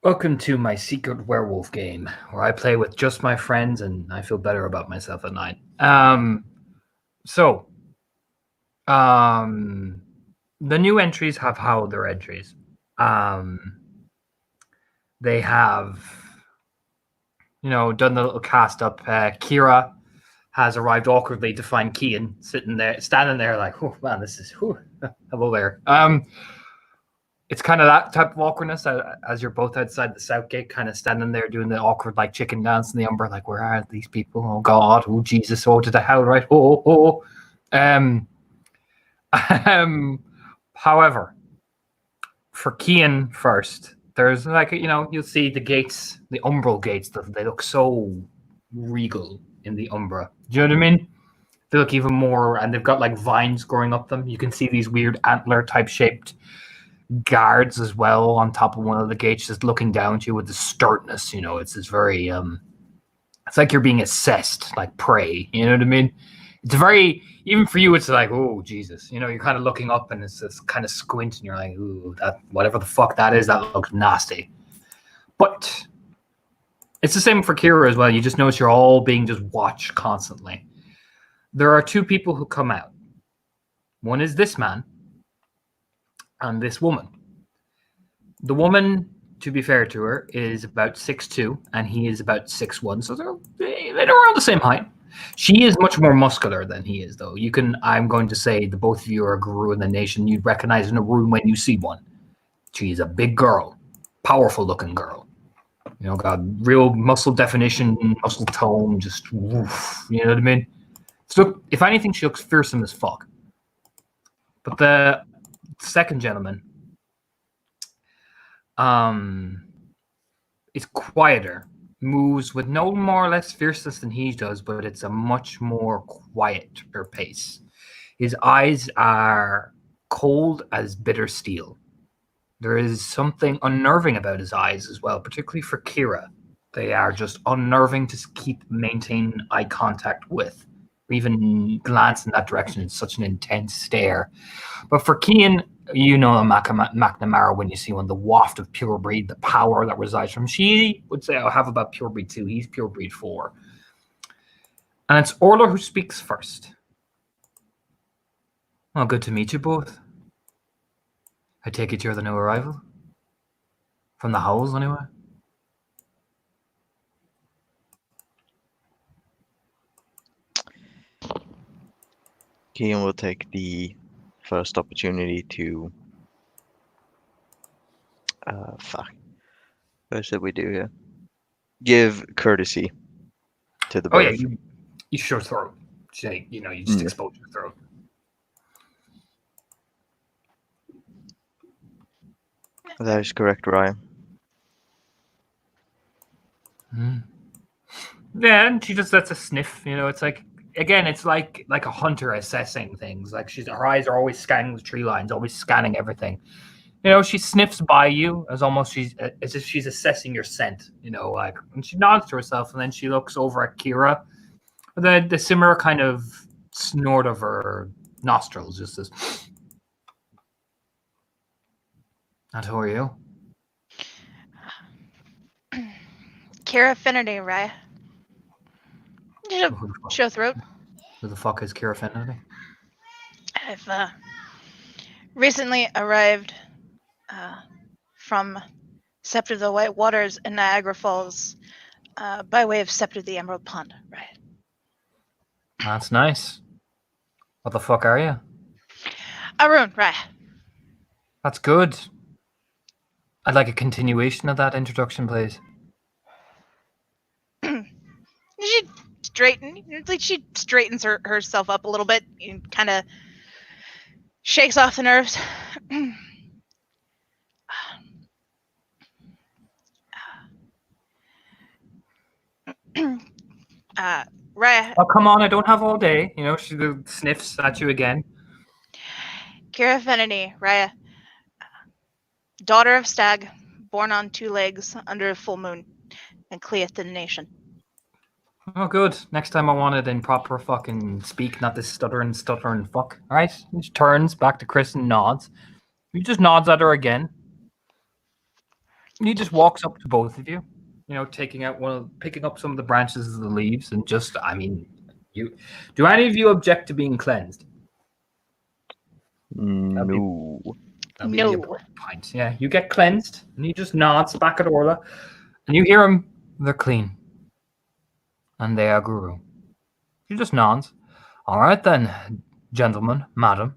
Welcome to my secret werewolf game, where I play with just my friends and I feel better about myself at night. So, um, the new entries have how their entries. Um, they have, done the little cast up. Kira has arrived awkwardly to find Kian standing there, like, oh man, this is hello there. It's kind of that type of awkwardness as you're both outside the south gate, kind of standing there doing the awkward like chicken dance in the umber, like where are these people? Oh God, oh Jesus, oh to the hell, right? Oh. Um, However, for Kian first, there's like you'll see the gates, the umbral gates. They look so regal in the umbra. Do you know what I mean? They look even more, and they've got like vines growing up them. You can see these weird antler type shaped guards as well on top of one of the gates, just looking down at you with the sternness. It's this very it's like you're being assessed like prey. You know what I mean? It's very, even for you, it's like, oh Jesus, you're kind of looking up and it's this kind of squint and you're like, ooh, that whatever the fuck that is, that looks nasty. But it's the same for Kira as well. You just notice you're all being just watched constantly. There are two people who come out. One is this man and this woman. The woman, to be fair to her, is about 6'2", and he is about 6'1", so they're around the same height. She is much more muscular than he is, though. I'm going to say the both of you are a guru in the nation. You'd recognize in a room when you see one. She's a big girl, powerful-looking girl. Got real muscle definition, muscle tone, just woof, you know what I mean? So, if anything, she looks fearsome as fuck. But the second gentleman, is quieter, moves with no more or less fierceness than he does, but it's a much more quieter pace. His eyes are cold as bitter steel. There is something unnerving about his eyes as well, particularly for Kira. They are just unnerving to maintain eye contact with. Or even glance in that direction. It's such an intense stare. But for Kian, McNamara when you see one, the waft of pure breed, the power that resides from him. She would say, I'll have about pure breed 2. He's pure breed 4. And it's Orla who speaks first. Well, good to meet you both. I take it you're the new arrival? From the Howls, anyway? Kian will take the first opportunity to what should we do here? Give courtesy to the both. Oh yeah, you sure throat. You just expose your throat. That is correct, Ryan. Yeah, and she just lets a sniff. It's like, again, it's like a hunter assessing things. Like her eyes are always scanning the tree lines, always scanning everything. She sniffs by you as if she's assessing your scent. And she nods to herself, and then she looks over at Kira. The similar kind of snort of her nostrils, just as. And who are you? Kira Affinity, right? Show throat. Who the fuck is Kira Affinity? I've recently arrived from Scepter of the White Waters in Niagara Falls by way of Scepter of the Emerald Pond, right? That's nice. What the fuck are you? Arun, right. That's good. I'd like a continuation of that introduction, please. She straightens herself up a little bit and kind of shakes off the nerves. Raya. Oh, come on, I don't have all day. She sniffs at you again. Kira Affinity, Raya. Daughter of Stag, born on 2 legs under a full moon, and Cleath the nation. Oh, good. Next time I want it in proper fucking speak, not this stuttering fuck. All right? She turns back to Chris and nods. He just nods at her again. He just walks up to both of you, picking up some of the branches of the leaves, and just, do any of you object to being cleansed? No. That'll be the No. point. Yeah, you get cleansed, and he just nods back at Orla, and you hear him. They're clean, and they are Guru. He just nods. All right then, gentlemen, madam,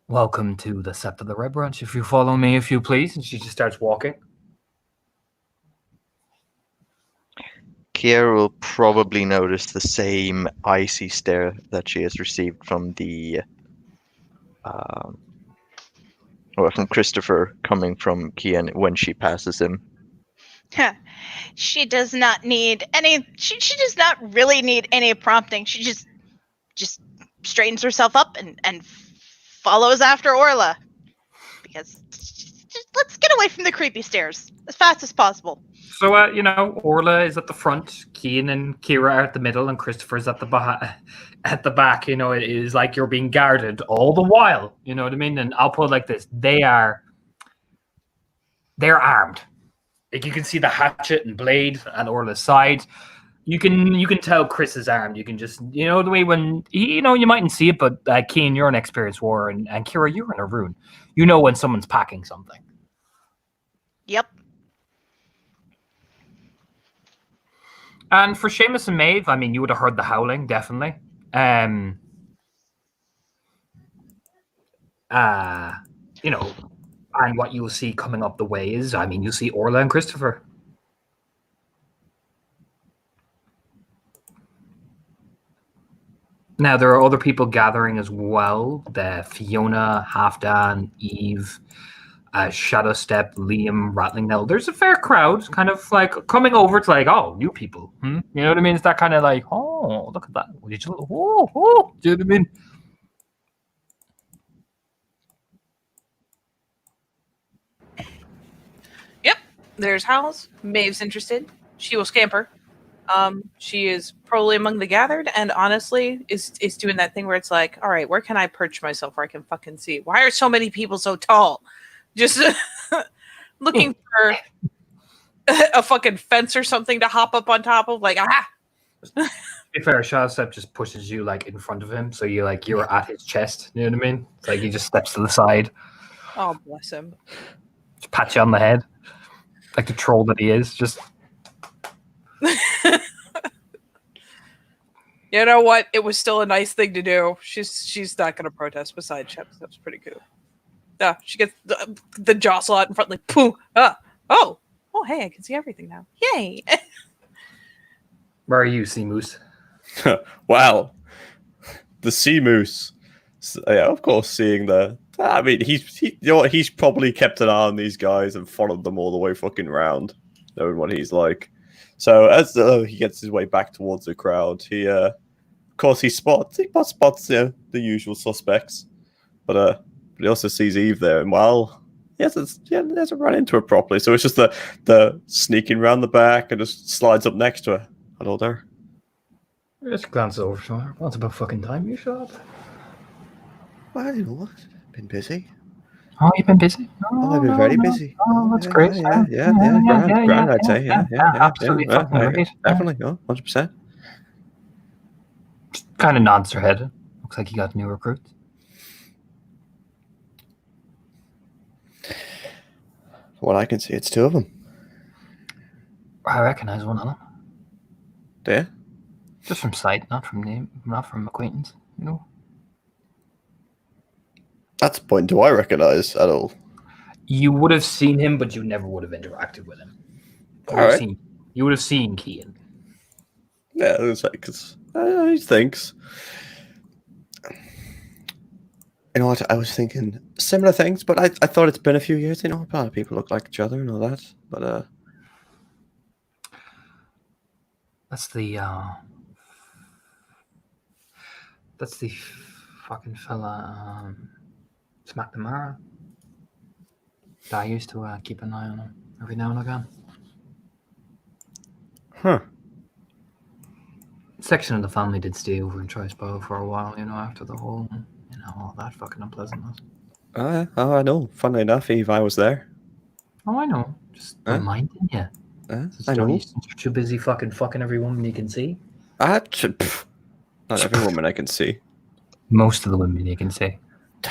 welcome to the Sept of the Red Branch. If you follow me, if you please, and she just starts walking. Kiera will probably notice the same icy stare that she has received from from Christopher coming from Kian when she passes him. She does not need any. She does not really need any prompting. She just straightens herself up and follows after Orla, because just let's get away from the creepy stairs as fast as possible. So, Orla is at the front, Kian and Kira are at the middle, and Christopher's at the back. It is like you're being guarded all the while. You know what I mean? And I'll put it like this: they're armed. Like, you can see the hatchet and blade at Orla's side. You can tell Chris is armed. You can just, the way when, you mightn't see it, but Kian, you're an experienced warrior, and Kira, you're in a rune. You know when someone's packing something. Yep. And for Seamus and Maeve, you would have heard the howling, definitely. And what you will see coming up the way is, you'll see Orla and Christopher. Now, there are other people gathering as well. The Fiona, Halfdan, Eve, Shadowstep, Liam, Rattling Nell. There's a fair crowd kind of like coming over to oh, new people. You know what I mean? It's that kind of like, oh, look at that. Do you know what I mean? Yep. There's Howls. Maeve's interested. She will scamper. She is probably among the gathered, and honestly is doing that thing where it's like, all right, where can I perch myself where I can fucking see? Why are so many people so tall? Just looking for a fucking fence or something to hop up on top of, To be fair, Shadowstep just pushes you in front of him, so you're at his chest. You know what I mean? It's like he just steps to the side. Oh, bless him. Just pat you on the head, like the troll that he is. Just. You know what? It was still a nice thing to do. She's not going to protest. Besides, that's pretty cool. Yeah, she gets the jostle out in front, like, pooh. Oh, hey, I can see everything now. Yay! Where are you, Sea Moose? Wow, the Sea Moose. So, yeah, of course, seeing the. He's probably kept an eye on these guys and followed them all the way fucking round, knowing what he's like. So as he gets his way back towards the crowd, of course, he spots the usual suspects, but he also sees Eve there, and he hasn't run into her properly, so it's just the sneaking around the back and just slides up next to her. Hello there. Just glance over to her. What's about fucking time you shut up? Well, you know what? Been busy. Oh, you've been busy? Oh, I've been very busy. Oh, that's great. Yeah, grand, I'd say. Yeah, absolutely fucking great. Definitely, 100%. Kind of nods her head. Looks like you got new recruits. From what I can see, it's two of them. I recognize one of them. Do you? Just from sight, not from name, not from acquaintance. That's a point. Do I recognize at all? You would have seen him, but you never would have interacted with him. You would have seen Kian. Yeah, it was like, because he thinks. You know what? I was thinking similar things, but I thought it's been a few years. A lot of people look like each other and all that. But that's the fucking fella. Smack the Mara. I used to keep an eye on him every now and again. Huh. Section of the family did stay over in Trispo for a while, after the whole, all that fucking unpleasantness. Oh, I know. Funnily enough, Eve, I was there. Oh, I know. Just Huh? reminding you. I know. You're too busy fucking every woman you can see. Not every woman I can see. Most of the women you can see.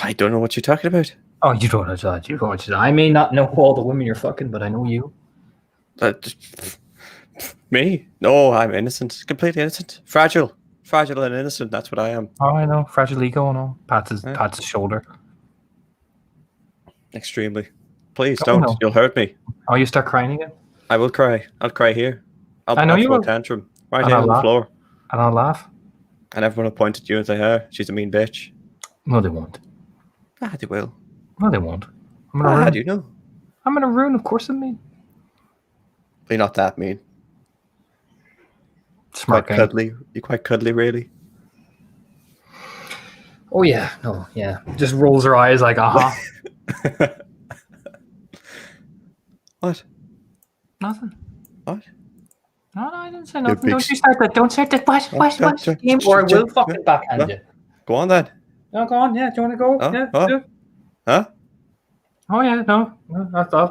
I don't know what you're talking about. Oh, you don't know that. You don't know that. I may not know all the women you're fucking, but I know you. Me? No, I'm innocent. Completely innocent. Fragile. Fragile and innocent. That's what I am. Oh, I know. Fragile ego and all. Pats Yeah. his shoulder. Extremely. Please Oh, don't. no. You'll hurt me. Oh, you start crying again? I will cry. I'll cry here. I know I'll you throw a will. tantrum right And here I'll on the laugh. floor. And I'll laugh. And everyone will point at you and say, she's a mean bitch. No, they won't. They will. No, they won't. I'm gonna ruin. Do you know? I'm gonna ruin. Of course, I mean. You're not that mean. Quite Smirking. cuddly. You're quite cuddly, really. Oh yeah, no, yeah. Just rolls her eyes like, What? Nothing. What? No, I didn't say You're nothing. big Don't you start that. Don't start that. What? What? Or I will fucking backhand What? you. Go on then. No, go on. Yeah, do you want to go? Huh? Yeah. Huh? Yeah. Huh? Oh yeah, no.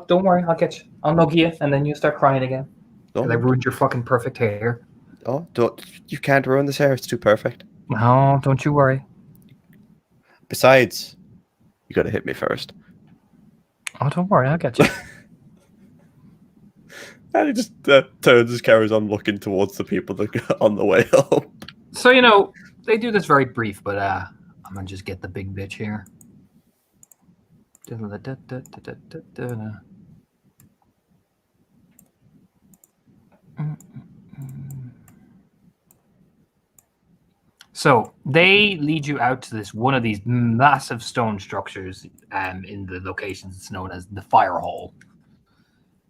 Don't worry. I'll get you. I'll nug you, and then you start crying again. Because I Don't. ruined your fucking perfect hair. Don't. You can't ruin this hair. It's too perfect. No, don't you worry. Besides, you gotta hit me first. Oh, don't worry. I'll get you. And he just turns his carries on looking towards the people that are on the way up. So, they do this very brief, but I'm going to just get the big bitch here. So they lead you out to one of these massive stone structures in the locations it's known as the fire hall.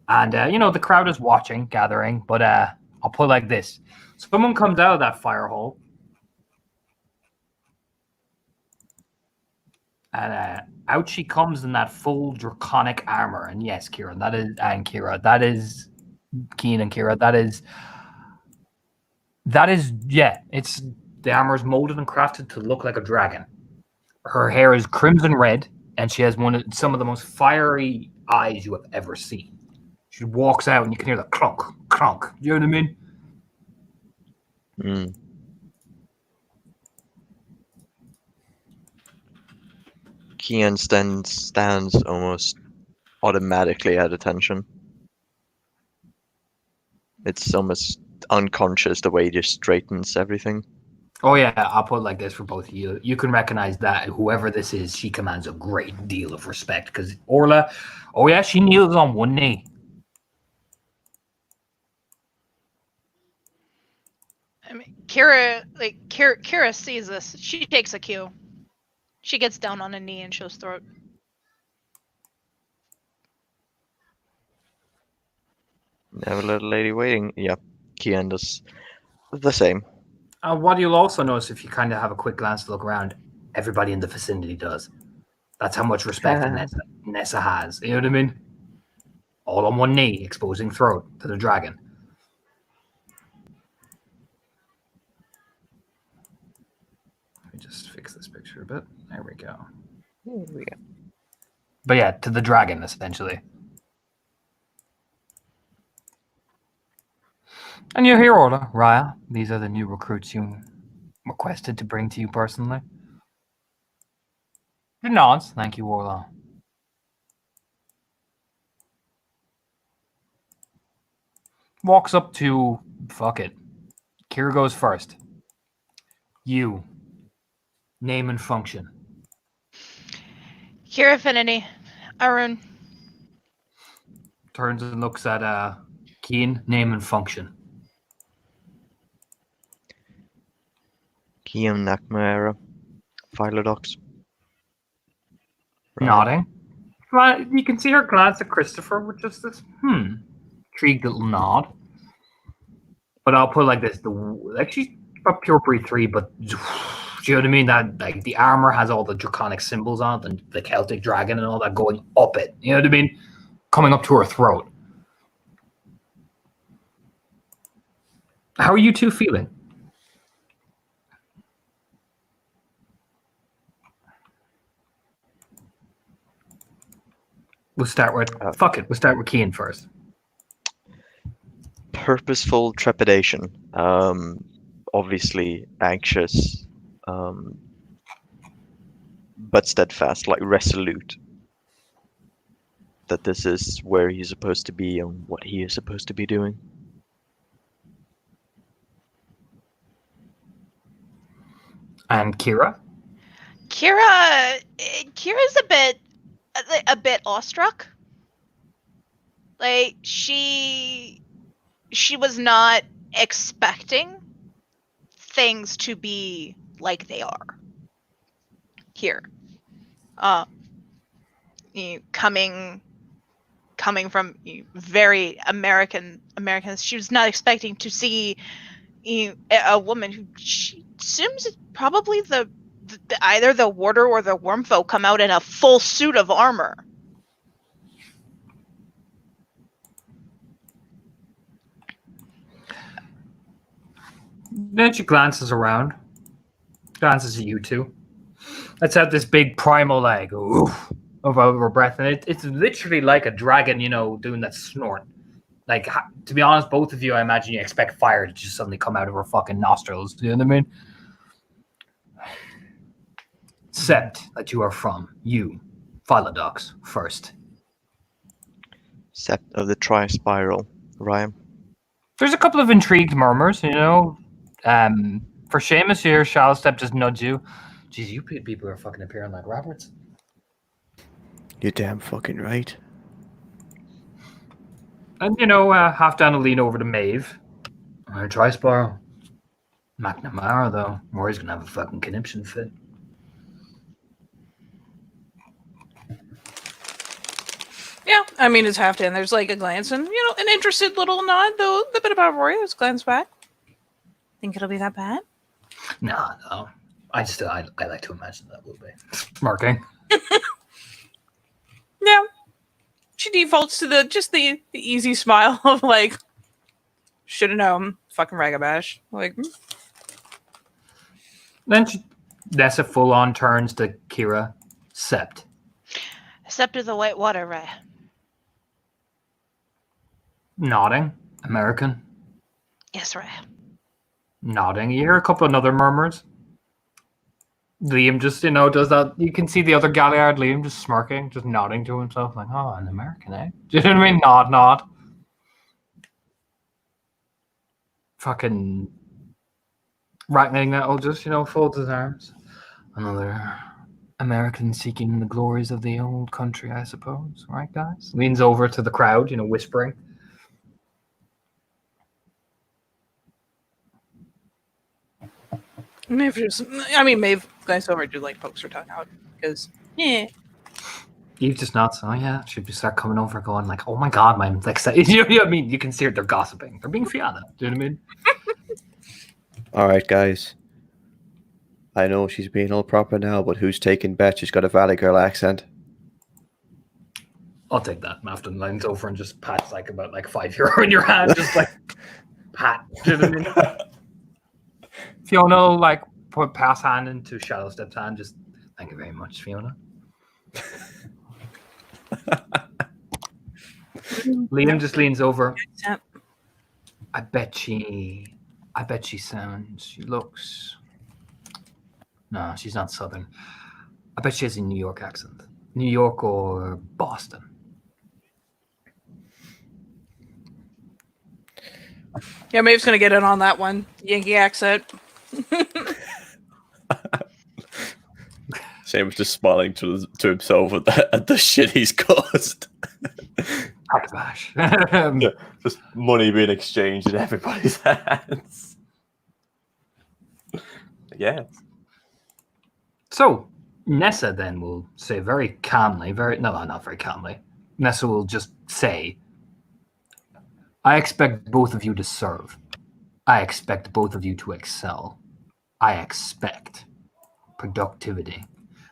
And, the crowd is watching, gathering, but I'll put it like this. Someone comes out of that fire hall, and out she comes in that full draconic armor. And yes, Kira, that is Keen and Kira, it's the armor is molded and crafted to look like a dragon. Her hair is crimson red, and she has some of the most fiery eyes you have ever seen. She walks out, and you can hear the clunk, clunk. You know what I mean? Mm. Kian stands almost automatically at attention. It's almost unconscious the way he just straightens everything. Oh yeah, I'll put it like this for both of you. You can recognize that whoever this is, she commands a great deal of respect. Because Orla, oh yeah, she kneels on one knee. I mean, Kira sees this. She takes a cue. She gets down on a knee and shows throat. Never little lady waiting. Yep, Kian does the same. What you'll also notice if you kind of have a quick glance to look around, everybody in the vicinity does. That's how much respect Nessa has. You know what I mean? All on one knee, exposing throat to the dragon. Let me just fix this picture a bit. There we go. But yeah, to the dragon, essentially. And you're here, Orla, Raya. These are the new recruits you requested to bring to you personally. He nods. Thank you, Orla. Walks up to... Fuck it. Kira goes first. You. Name and function. Kira Affinity. Arun. Turns and looks at Keen. Name and function. Kian Nakmaera. Philodox. Nodding. You can see her glance at Christopher with just this, intrigued little nod. But I'll put it like this: she's a pure breed 3, but do you know what I mean? That like the armor has all the draconic symbols on it, and the Celtic dragon and all that going up it. You know what I mean? Coming up to her throat. How are you two feeling? We'll start with We'll start with Kian first. purposeful trepidation. Obviously anxious, but steadfast, like resolute. That this is where he's supposed to be and what he is supposed to be doing. And Kira? Kira's a bit awestruck. Like she was not expecting things to be like they are here. Coming from very Americans, she was not expecting to see a woman who she assumes is probably either the warder or the wormfolk come out in a full suit of armor. Then she glances around, glances at you two. Let's have this big primal leg oof, over her breath, and it's literally like a dragon, doing that snort. Like, to be honest, both of you, I imagine you expect fire to just suddenly come out of her fucking nostrils. Do you know what I mean? Sept, that you are from. You, Philodox, first. Sept of the Tri-Spiral. Ryan. There's a couple of intrigued murmurs, For Seamus here, Shalstep just nudge you. Jeez, you people are fucking appearing like Roberts. You're damn fucking right. And, half down to lean over to Maeve. Try Spiral. McNamara, though. Rory's gonna have a fucking conniption fit. Yeah, I mean, it's half 10. There's like a glance and, an interested little nod, though the bit about Rory. Let's glance back. Think it'll be that bad? No. I like to imagine that will be. Smirking. Yeah. She defaults to the easy smile of like, should have known, fucking Ragabash. Like, Then Nessa full on turns to Kira. Sept. Sept of the Whitewater, right? Nodding. American. Yes, right. Nodding. You hear a couple of other murmurs. Liam just, does that. You can see the other Galliard, Liam, just smirking, just nodding to himself, like, oh, an American, eh? Do you know what I mean? Nod. Fucking Rattling that will just, fold his arms. Another American seeking the glories of the old country, I suppose. Right, guys? Leans over to the crowd, whispering. Maeve glanced over and do like pokes her tongue out because, yeah. Eve just nods. Oh yeah, she'd start coming over, going like, "Oh my god, man!" Like, you know what I mean? You can see it. They're gossiping. They're being Fiona. Do you know what I mean? All right, guys. I know she's being all proper now, but who's taking bet she's got a Valley Girl accent? I'll take that. Mafton leans over and just pats like about like €5 in your hand, just like pat. Do you know what I mean? Fiona like put pass hand into Shadowstep's hand. Just thank you very much, Fiona. Liam just leans over. I bet she sounds. She looks. No, she's not Southern. I bet she has a New York accent. New York or Boston. Yeah, Maeve's gonna get in on that one. Yankee accent. Sam was just smiling to himself at the shit he's caused. Bash. Yeah, just money being exchanged in everybody's hands. Yeah. So Nessa then will say very calmly, not very calmly. Nessa will just say, I expect both of you to serve. I expect both of you to excel. I expect productivity.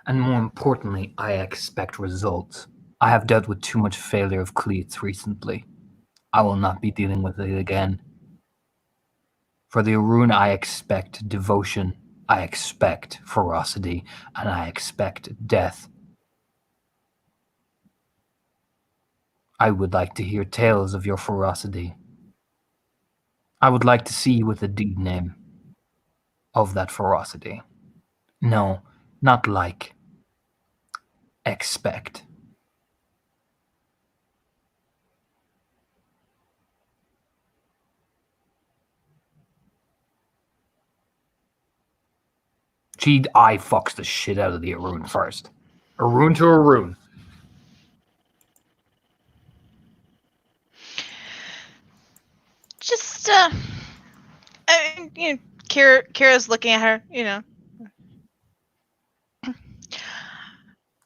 And more importantly, I expect results. I have dealt with too much failure of cleats recently. I will not be dealing with it again. For the Arun, I expect devotion. I expect ferocity. And I expect death. I would like to hear tales of your ferocity. I would like to see you with a deed name of that ferocity. No, not like. Expect. She eye fucks the shit out of the Arun first. Arun to Arun. Just, Kira's looking at her,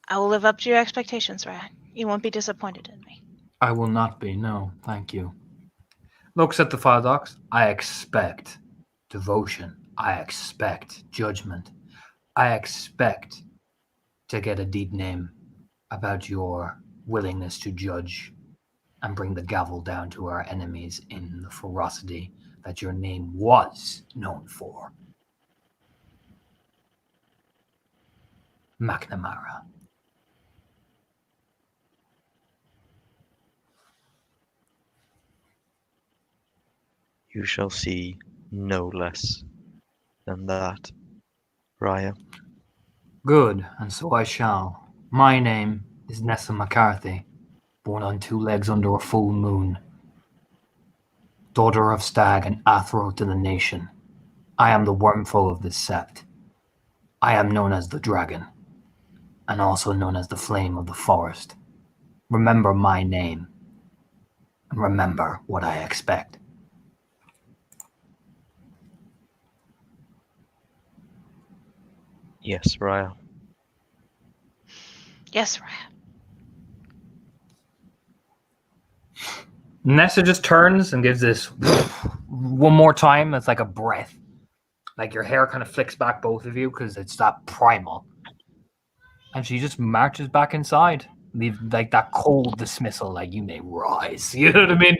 I will live up to your expectations, Ryan. You won't be disappointed in me. I will not be, no, thank you. Looks at the file docs. I expect devotion. I expect judgment. I expect to get a deed name about your willingness to judge and bring the gavel down to our enemies in the ferocity that your name was known for. McNamara. You shall see no less than that, Raya. Good, and so I shall. My name is Nessa McCarthy, born on 2 legs under a full moon. Daughter of Stag and Athro to the nation. I am the wormfoe of this sept. I am known as the Dragon, and also known as the Flame of the Forest. Remember my name, and remember what I expect. Yes, Raya. Yes, Raya. Nessa just turns and gives this one more time. That's like a breath. Like your hair kind of flicks back, both of you, because it's that primal. And she just marches back inside. Leave like that cold dismissal, like you may rise. You know what I mean?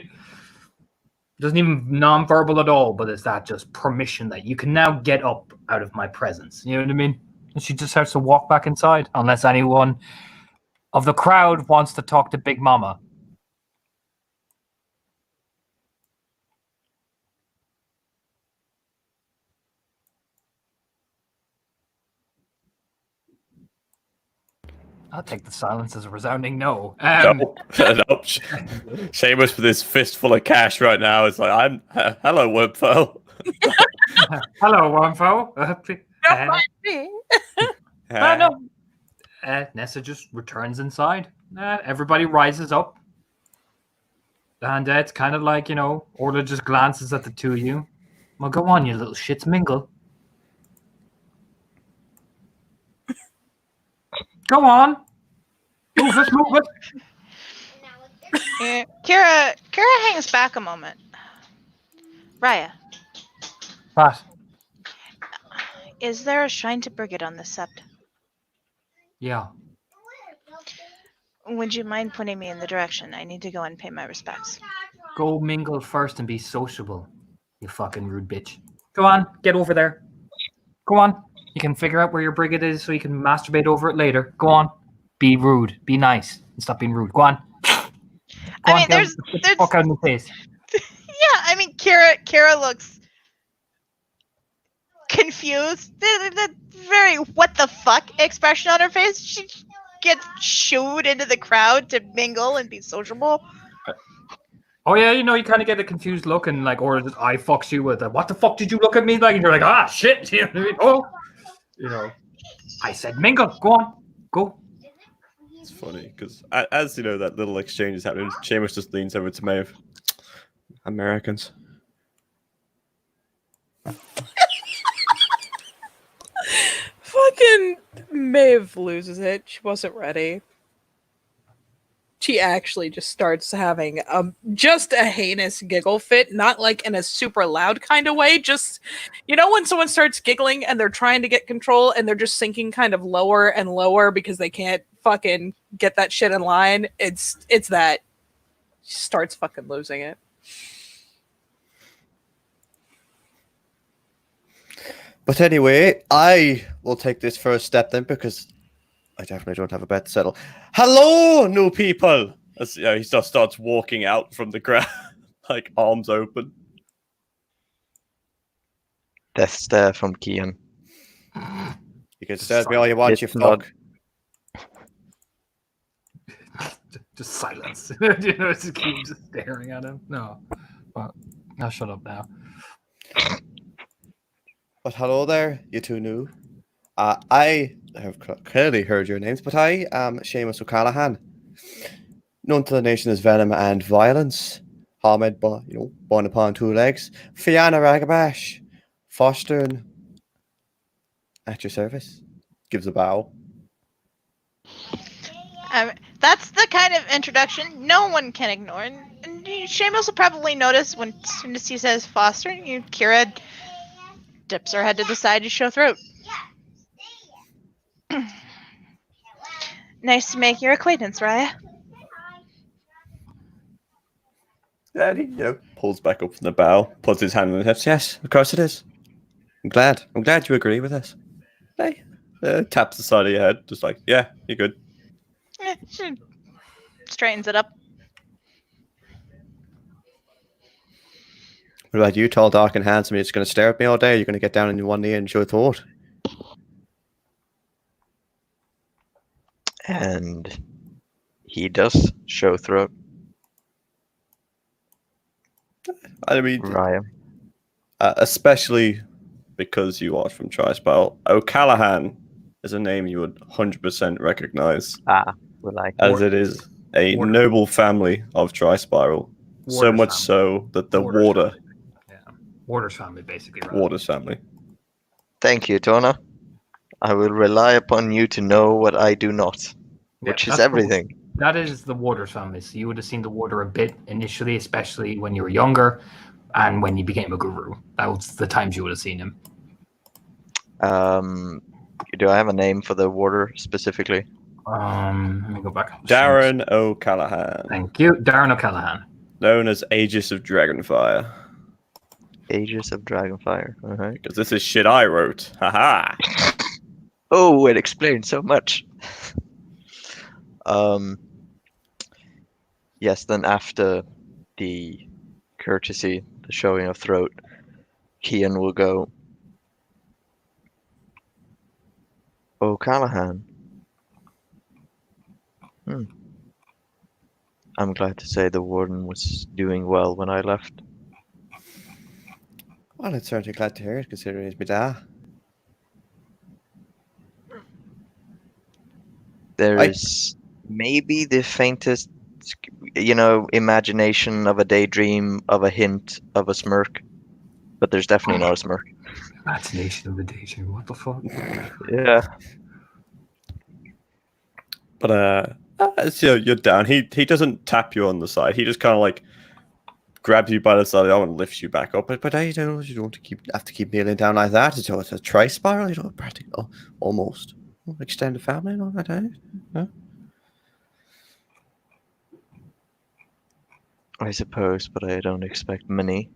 Doesn't even non-verbal at all, but it's that just permission that you can now get up out of my presence. You know what I mean? And she just starts to walk back inside, unless anyone of the crowd wants to talk to Big Mama. I'll take the silence as a resounding no. Nope. Nope. Seamus with his fistful of cash right now is like, hello, Wormfoe. Hello, Wormfoe. Don't mind me. No. Nessa just returns inside. Everybody rises up. And it's kind of like, Orla just glances at the two of you. Well, go on, you little shits, mingle. Go on. Move it. Yeah, Kira hangs back a moment. Raya, What? is there a shrine to Brigid on this sept? Yeah. Would you mind pointing me in the direction? I need to go and pay my respects. Go mingle first and be sociable, you fucking rude bitch. Go on, get over there. Go on. You can figure out where your brigade is so you can masturbate over it later. Go on. Be rude. Be nice. And stop being rude. Go on. I mean, there's fuck out in the face. Yeah, I mean, Kira looks confused. The very what the fuck expression on her face. She gets shooed into the crowd to mingle and be sociable. Oh yeah, you kind of get a confused look and like, or just eye fucks you with a, what the fuck did you look at me like? And you're like, ah, shit. You know what I mean? Oh, I said mingle. Go on. Go. It's funny because as that little exchange is happening, Seamus just leans over to Maeve. Americans. Fucking Maeve loses it. She wasn't ready. She actually just starts having just a heinous giggle fit, not like in a super loud kind of way. Just, when someone starts giggling and they're trying to get control and they're just sinking kind of lower and lower because they can't fucking get that shit in line. It's that. She starts fucking losing it. But anyway, I will take this first step then because I definitely don't have a bet to settle. Hello, new people! As he just starts walking out from the crowd, like arms open. Death stare from Kian. You can stare at me all you want, you It's not- fuck. Just silence. You know, just keep just staring at him. No. Well, I'll shut up now. But hello there, you two new. I have clearly heard your names, but I am Seamus O'Callaghan, known to the nation as Venom and Violence. Hamed, born upon two legs. Fianna Ragabash, fostering at your service. Gives a bow. That's the kind of introduction no one can ignore. And Seamus will probably notice when, as soon as he says Foster, Kira dips her head to the side to show throat. Nice to make your acquaintance, Raya. And he, pulls back up from the bow, puts his hand on his hips. Yes, of course it is. I'm glad you agree with us. Hey. Taps the side of your head, just like, yeah, you're good. She straightens it up. What about you, tall, dark, and handsome? You're just going to stare at me all day? You're going to get down on your one knee and show thought? And he does show throat. I mean, Raya. especially because you are from Trispell. O'Callaghan is a name you would 100% recognize, Well, I as it is a Warder. noble family of Trispiral. So Warder's much family. so that the Warder's Warder, family. Yeah. Warder's family, basically. Right? Warder's family. Thank you, Tona. I will rely upon you to know what I do not, Yeah, which is that's the- everything. That is the Warder's family. So you would have seen the Warder a bit initially, especially when you were younger and when you became a guru. That was the times you would have seen him. Do I have a name for the warder specifically? Let me go back. Darren O'Callaghan, Thank you. Darren O'Callaghan. known as Aegis of Dragonfire. Aegis of Dragonfire. Okay. Because this is shit I wrote. Haha. Oh, it explains so much. Yes, then after the courtesy, the showing of throat, Kian will go, O'Callaghan. I'm glad to say the warden was doing well when I left. Well, I'm certainly glad to hear it, considering he's my dad. There I- is maybe the faintest, imagination of a daydream, of a hint, of a smirk, but there's definitely not a smirk. Imagination of the daydream. What the fuck? Yeah. But so you're down. He doesn't tap you on the side. He just kind of like grabs you by the side and lifts you back up. But you don't have to keep kneeling down like that. It's a tri-spiral. Practically almost extended family and all that. Yeah. I suppose, but I don't expect many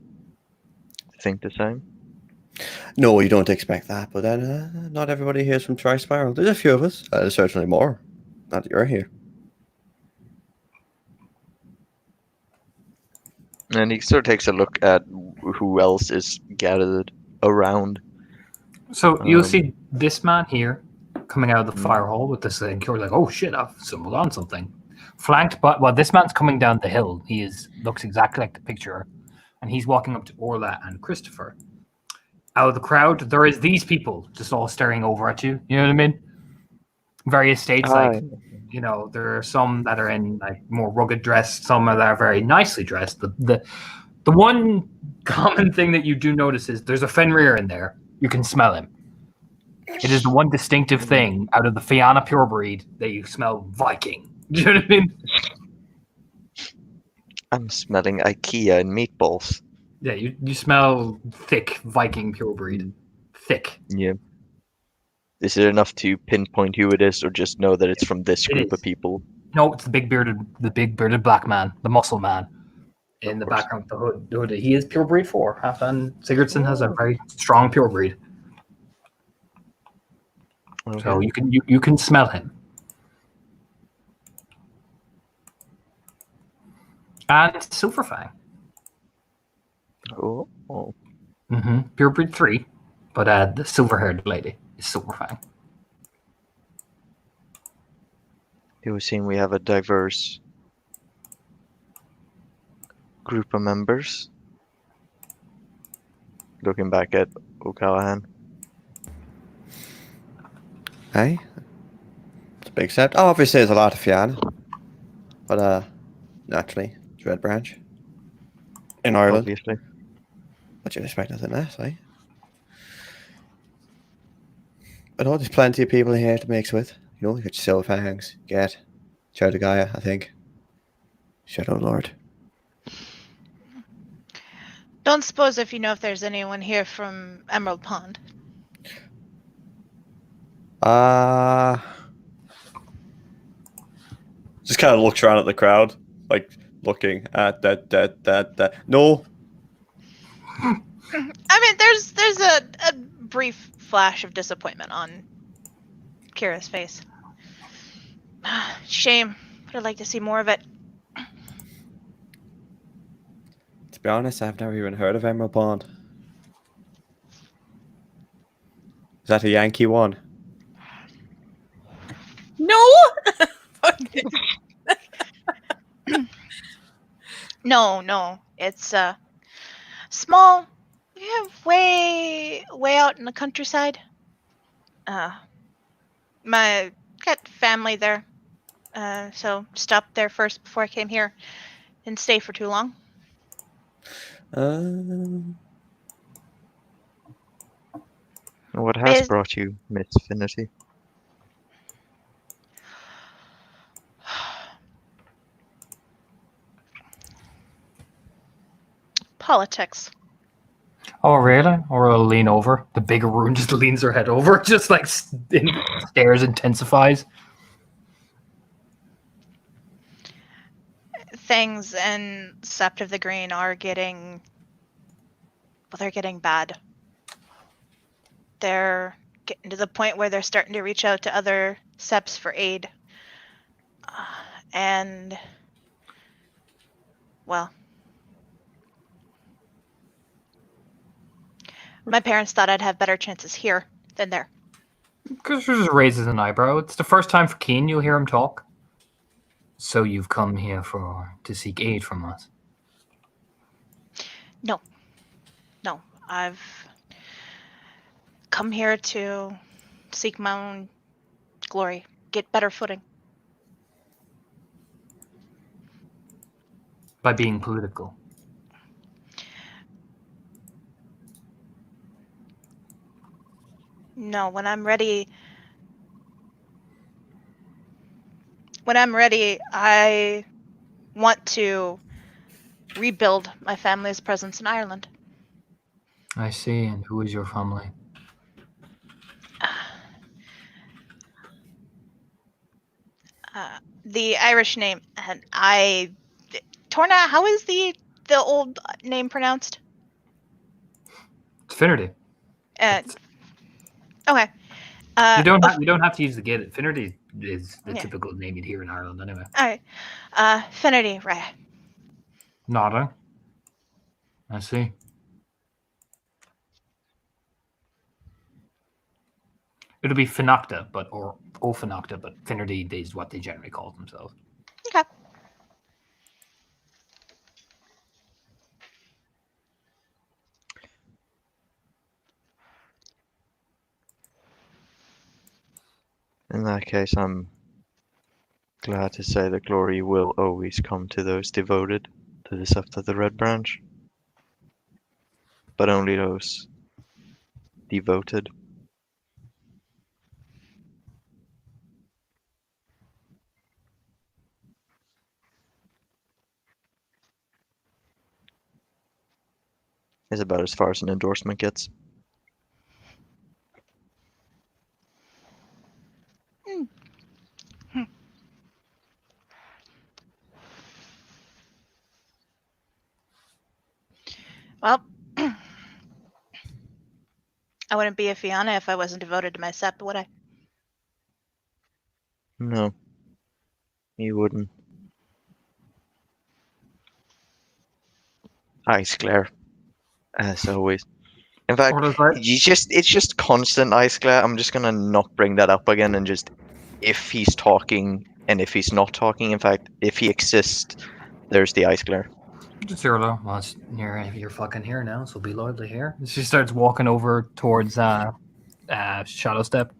to think the same. No, you don't expect that. But then not everybody here is from tri-spiral. There's a few of us. There's certainly more. Now that you're here. And he sort of takes a look at who else is gathered around. So you'll Um, see this man here coming out of the fire hall with this thing. You're like, oh shit, I've stumbled on something. Flanked by, well, this man's coming down the hill. Looks exactly like the picture. And he's walking up to Orla and Christopher. Out of the crowd, there is these people just all staring over at you. You know what I mean? Various states, like, there are some that are in like more rugged dressed, some that are very nicely dressed. The one common thing that you do notice is there's a Fenrir in there. You can smell him. It is the one distinctive thing out of the Fianna pure breed that you smell Viking. Do you know what I mean? I'm smelling IKEA and meatballs. Yeah, you smell thick Viking pure breed. Thick. Yeah. Is it enough to pinpoint who it is, or just know that it's from this It group of is. people? No, it's the big bearded black man, the muscle man. In the course. background, the hood. He is pure breed 4. And Sigurdsson has a very strong pure breed. So Okay. you can smell him. And Silverfang. Oh. Pure breed 3. But the silver-haired lady is Silverfang. It would seem we have a diverse group of members. Looking back at O'Callahan. Aye. It's a big set. Oh, obviously there's a lot of Fianna. But naturally, it's Red Branch. In Ireland. Obviously. What you expect nothing less, eh? I know there's plenty of people here to mix with. You know, you got your Silverfangs, you get Shadow Gaia, I think. Shadow Lord. Don't suppose if you know if there's anyone here from Emerald Pond. Just kind of looks around at the crowd, like looking at that. No. I mean, there's a brief flash of disappointment on Kira's face. Shame, but I'd like to see more of it. To be honest, I've never even heard of Emerald Pond. Is that a Yankee one? No. No, it's small, way out in the countryside. My got family there, so stopped there first before I came here. Didn't stay for too long. What has Is- brought you, Miss Finity? Politics. Oh, really? Or I'll lean over. The bigger rune just leans her head over, just like stares, intensifies. Things in Sept of the Green are getting... Well, they're getting bad. They're getting to the point where they're starting to reach out to other Septs for aid. And... Well... My parents thought I'd have better chances here than there. Chris just raises an eyebrow. It's the first time for Keen you'll hear him talk. So you've come here to seek aid from us? No, I've come here to seek my own glory, get better footing. By being political? No, when I'm ready, I want to rebuild my family's presence in Ireland. I see. And who is your family? The Irish name, and Torna, how is the old name pronounced? It's Finnerty. Okay. You don't have to use the gate. Finnerty is the typical name you'd hear in Ireland anyway. All right. Finnerty, right. Nada. I see. It'll be Finocta, or Finocta, but Finnerty is what they generally call themselves. Okay. In that case, I'm glad to say that glory will always come to those devoted to the Sept of the Red Branch. But only those devoted. Is about as far as an endorsement gets. Well, I wouldn't be a Fianna if I wasn't devoted to my Sept, would I? No, you wouldn't. Eyes glare, as always. In fact, Or does that? it's just constant ice glare. I'm just gonna not bring that up again and just if he's talking and if he's not talking. In fact, if he exists, there's the ice glare. Just zero though. Well, you're fucking here now, so be loyally here. She starts walking over towards Shadow Step.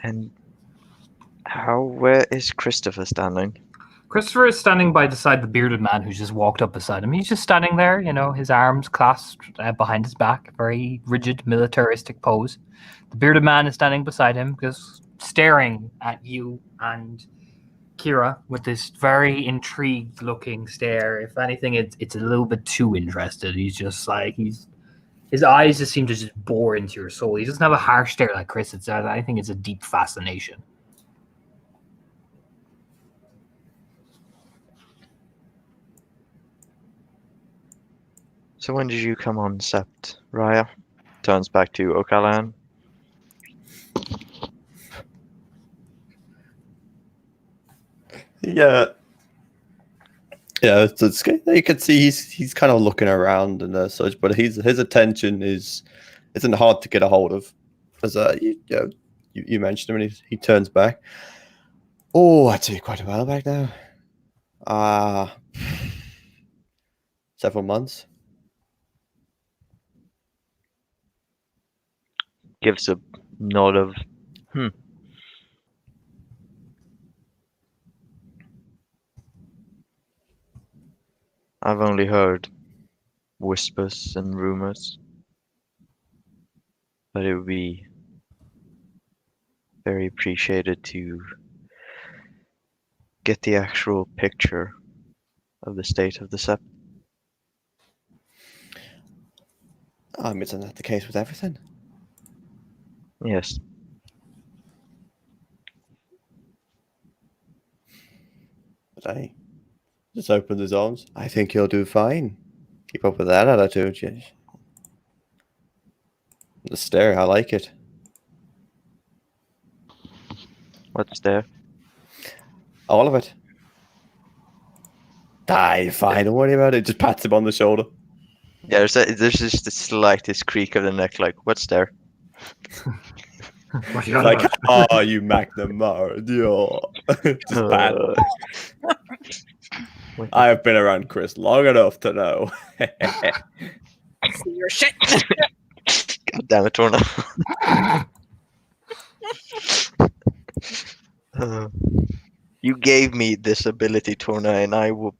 And where is Christopher standing? Christopher is standing beside the bearded man who's just walked up beside him. He's just standing there, his arms clasped behind his back, very rigid, militaristic pose. The bearded man is standing beside him, just staring at you and Kira with this very intrigued-looking stare. If anything, it's a little bit too interested. He's just like his eyes just seem to just bore into your soul. He doesn't have a harsh stare like Chris. I think it's a deep fascination. So when did you come on Sept, Raya? Turns back to O'Callaghan. Yeah. Yeah, it's you can see he's kind of looking around and such, but his attention isn't hard to get a hold of. As you mentioned him, and he turns back. Oh, I'd say quite a while back now. Several months. Gives a nod of, I've only heard whispers and rumors, but it would be very appreciated to get the actual picture of the state of the Sept. Isn't that the case with everything? Yes. But I just opened his arms. I think you'll do fine. Keep up with that attitude. The stare, I like it. What's there? All of it. Fine, don't worry about it. Just pats him on the shoulder. Yeah, there's just the slightest creak of the neck, like, what's there? What are you on Like, about? you Magnamar. Yeah. Just pat. I have been around Chris long enough to know. See your shit. God damn it, Torna. You gave me this ability, Torna, and I will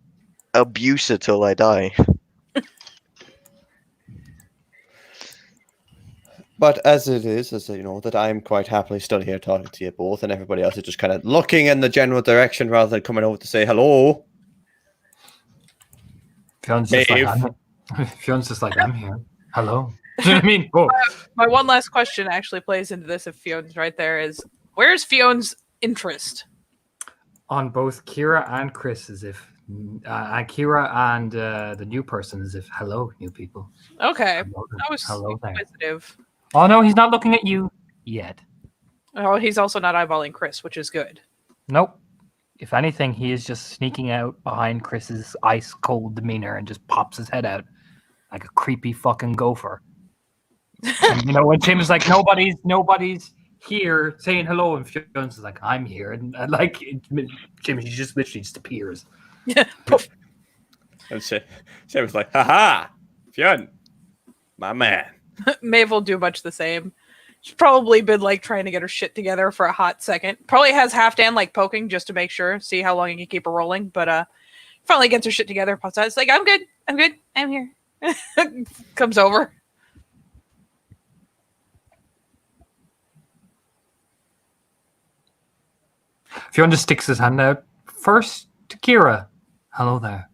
abuse it till I die. But as it is, that I'm quite happily still here talking to you both, and everybody else is just kind of looking in the general direction rather than coming over to say hello. Fion's just like, I'm here. Hello. Do you know what I mean? Oh. My one last question actually plays into this. If Fion's right there, is where's Fion's interest? On both Kira and Chris, as if Kira and the new person, as if hello, new people. Okay, Hello, I was hello there. inquisitive. Oh no, he's not looking at you yet. Oh, he's also not eyeballing Chris, which is good. Nope. If anything, he is just sneaking out behind Chris's ice cold demeanor and just pops his head out like a creepy fucking gopher. And, when Tim is like, nobody's here saying hello, and Fion's is like, I'm here, and Jim, he just literally just appears. Yeah. Poof. And she was like, haha, Fionn, my man. Maeve will do much the same. She's probably been trying to get her shit together for a hot second. Probably has Halfdan poking just to make sure, see how long you can keep her rolling. But finally gets her shit together. Pops out. It's like, I'm good, I'm here. Comes over. Fionn just sticks his hand out first to Kira. Hello there.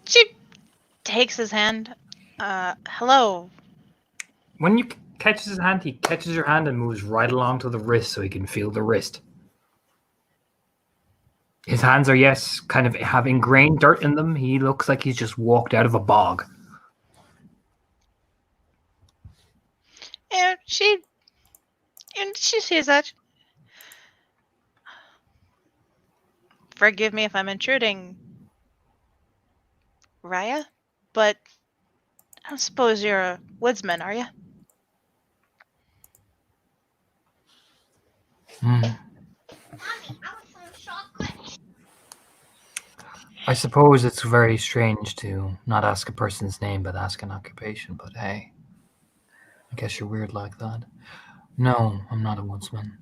She takes his hand. Hello. When you catches his hand, he catches your hand and moves right along to the wrist so he can feel the wrist. His hands are, yes, kind of have ingrained dirt in them. He looks like he's just walked out of a bog. And she sees that. forgive me if I'm intruding, Raya, but I don't suppose you're a woodsman, are you? Hmm. I suppose it's very strange to not ask a person's name but ask an occupation, but hey, I guess you're weird like that. No, I'm not a woodsman.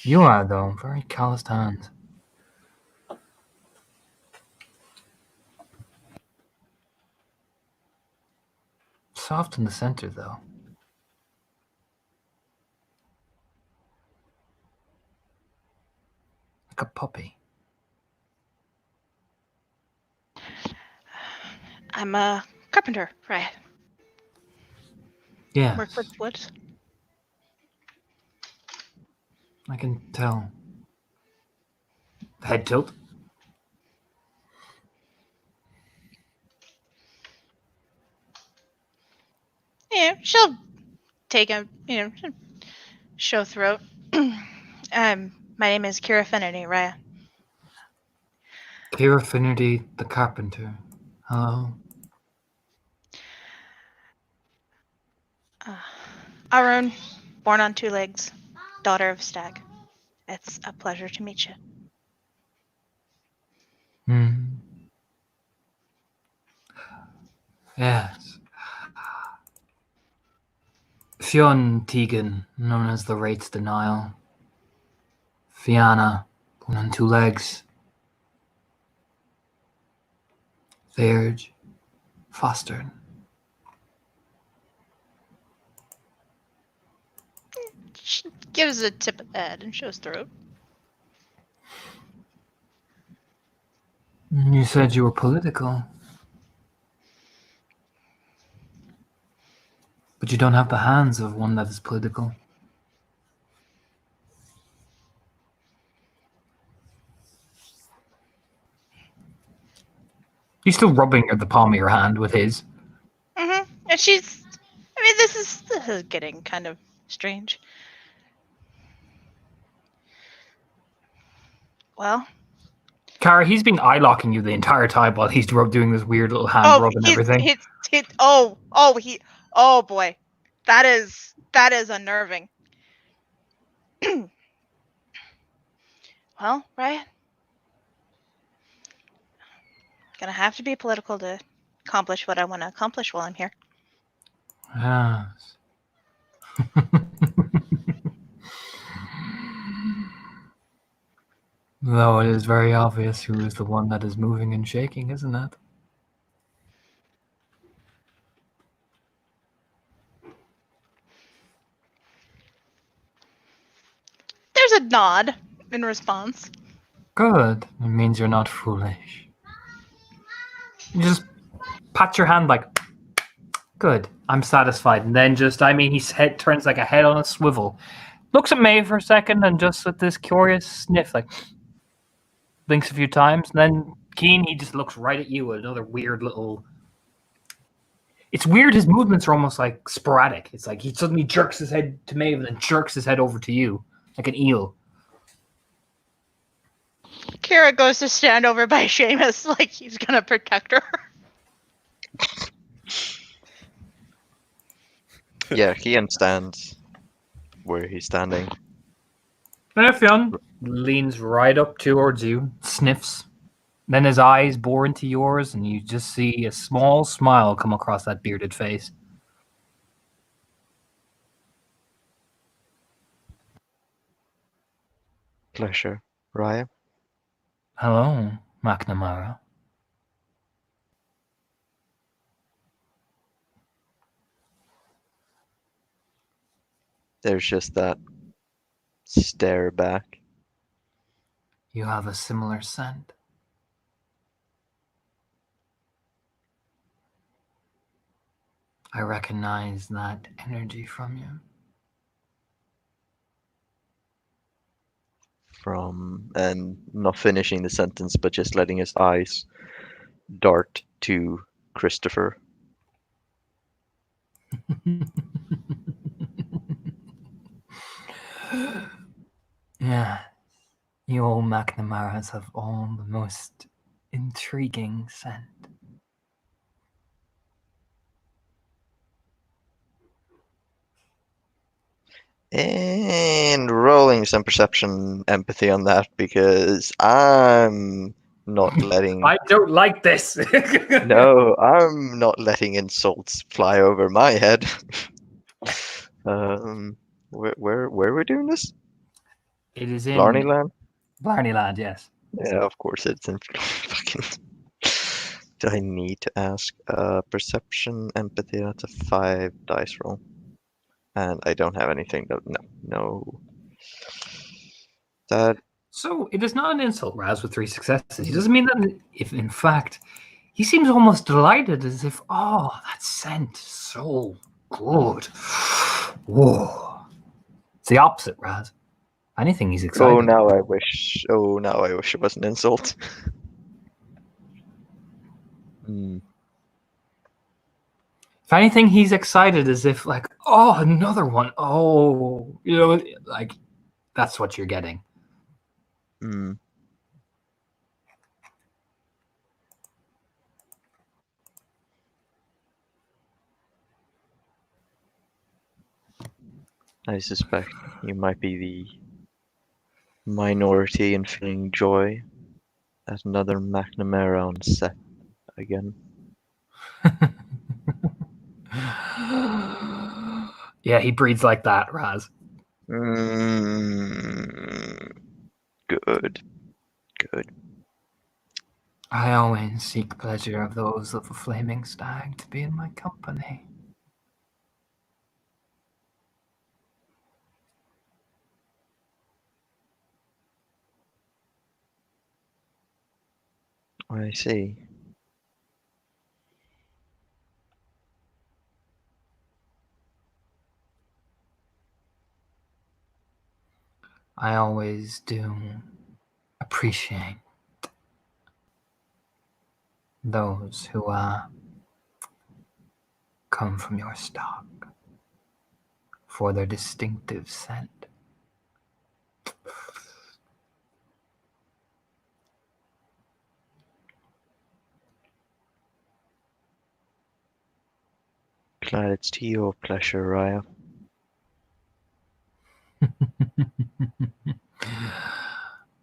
You are, though. Very calloused hands. Soft in the center, though. Like a puppy. I'm a carpenter, Raya. Yes, Work with wood. I can tell. Head tilt. Yeah, she'll take a, show throat. My name is Kira Finity, Raya. Kira Finity, the carpenter. Hello. Arun, born on 2 legs, daughter of Stag. It's a pleasure to meet you. Hmm. Yes. Fionn Tegan, known as the Wraith's Denial. Fianna, born on 2 legs. Verge, Foster. She gives a tip of the head and shows throat. You said you were political. But you don't have the hands of one that is political. He's still rubbing at the palm of your hand with his. Mm-hmm. And she's, this is getting kind of strange. Well, Kara, he's been eye-locking you the entire time while he's doing this weird little hand rub and everything. Oh boy, that is unnerving. Well, Ryan, gonna have to be political to accomplish what I want to accomplish while I'm here. Yes. Though it is very obvious who is the one that is moving and shaking, isn't it? There's a nod in response. Good. It means you're not foolish. You just pat your hand like, good, I'm satisfied. And then his head turns like a head on a swivel. Looks at May for a second and just with this curious sniff, like, blinks a few times. And then Keen, he just looks right at you with another weird little... It's weird, his movements are almost like sporadic. It's like he suddenly jerks his head to Maeve and then jerks his head over to you, like an eel. Kira goes to stand over by Seamus like he's gonna protect her. Yeah, Kian stands where he's standing. Fionn leans right up towards you, sniffs. Then his eyes bore into yours, and you just see a small smile come across that bearded face. Pleasure, Raya. Hello, McNamara. There's just that stare back. You have a similar scent. I recognize that energy from you. And not finishing the sentence, but just letting his eyes dart to Christopher. Yeah. You old McNamaras have all the most intriguing scent. And rolling some perception empathy on that because I'm not letting. I don't like this. No, I'm not letting insults fly over my head. Where we're doing this? It is in Blarney Land? Blarney Land, yes. Yeah, of course it's in fucking. Do I need to ask? Perception, empathy. That's a 5 dice roll, and I don't have anything. No. That So it is not an insult, Raz, with 3 successes. He doesn't mean that if, in fact, he seems almost delighted, as if, oh, that scent, so good. Whoa. It's the opposite, Raz. Anything he's excited. Oh, now I wish. Oh, now I wish it was an insult. Hmm. If anything, he's excited as if, like, oh, another one. Oh, you know, like, that's what you're getting. Hmm. I suspect you might be the minority in feeling joy at another McNamara on set again. Yeah, he breathes like that, Raz. Mm, good. I always seek pleasure of those of a flaming stag to be in my company. I see. I always do appreciate those who come from your stock for their distinctive scent. Glad it's to your pleasure, Raya.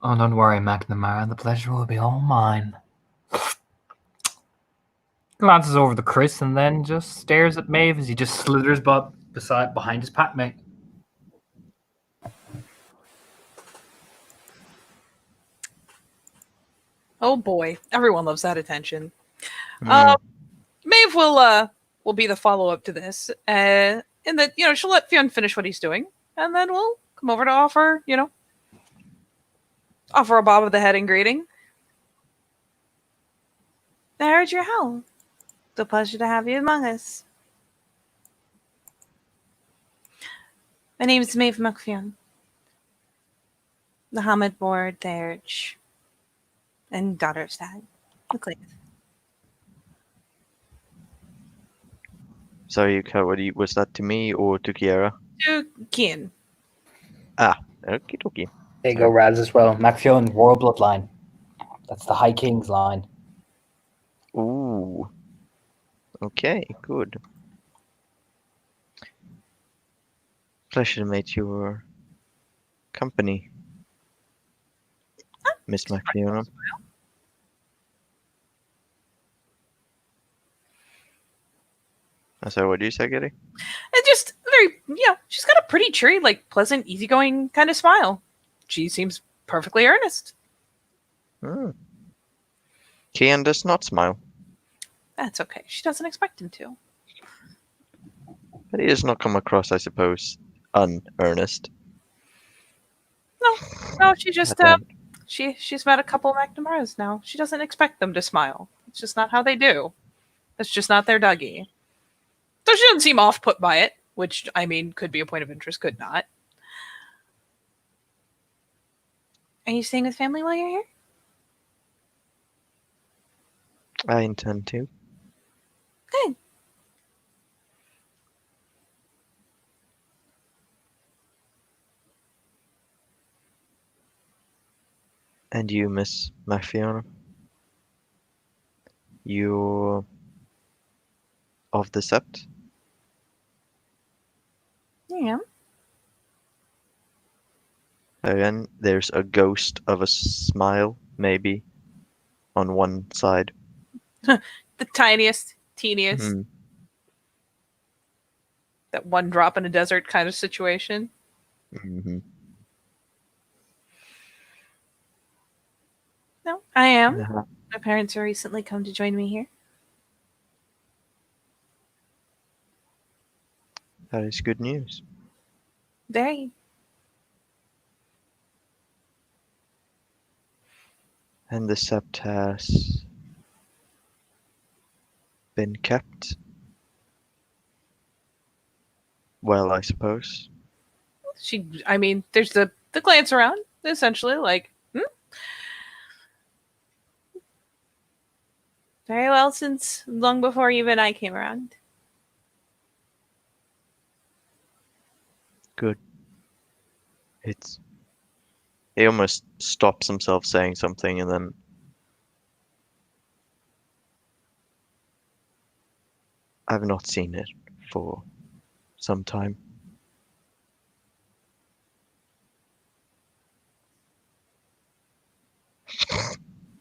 Oh, don't worry, McNamara. The pleasure will be all mine. Glances over to Chris and then just stares at Maeve as he just slithers behind his packmate. Oh boy, everyone loves that attention. Hmm. Maeve will be the follow up to this, in that she'll let Fionn finish what he's doing, and then we'll come over to offer offer a bob of the head in greeting. There's your health. It's a pleasure to have you among us. My name is Maeve McFionn. The Hamid Board Derge. And daughter of Stag. McLeod. Sorry, was that to me or to Kiara? To Kian. Okie dokie. There you go, Raz, as well. MacFionn, Royal Bloodline. That's the High King's line. Ooh. Okay, good. Pleasure to meet your company, Miss McFionn. So what do you say, Giddy? And just very, she's got a pretty cheery, pleasant, easygoing kind of smile. She seems perfectly earnest. Kian does not smile, That's okay. She doesn't expect him to. but he does not come across, I suppose, unearnest. No, she just At all. she's met a couple of McNamaras now. She doesn't expect them to smile. It's just not how they do. That's just not their Dougie. So she doesn't seem off put by it, which could be a point of interest, could not. Are you staying with family while you're here? I intend to. Good. And you, Miss Mafiona? You of the Sept? Yeah. Again, there's a ghost of a smile, maybe, on one side. The tiniest, teeniest, Hmm. that one drop in a desert kind of situation. Hmm. No, I am. Yeah, My parents have recently come to join me here. that is good news. Very. And the Sept has been kept well, I suppose. I mean, there's the glance around, essentially, like, very well since long before even I came around. Good. He almost stops himself saying something and then I've not seen it for some time.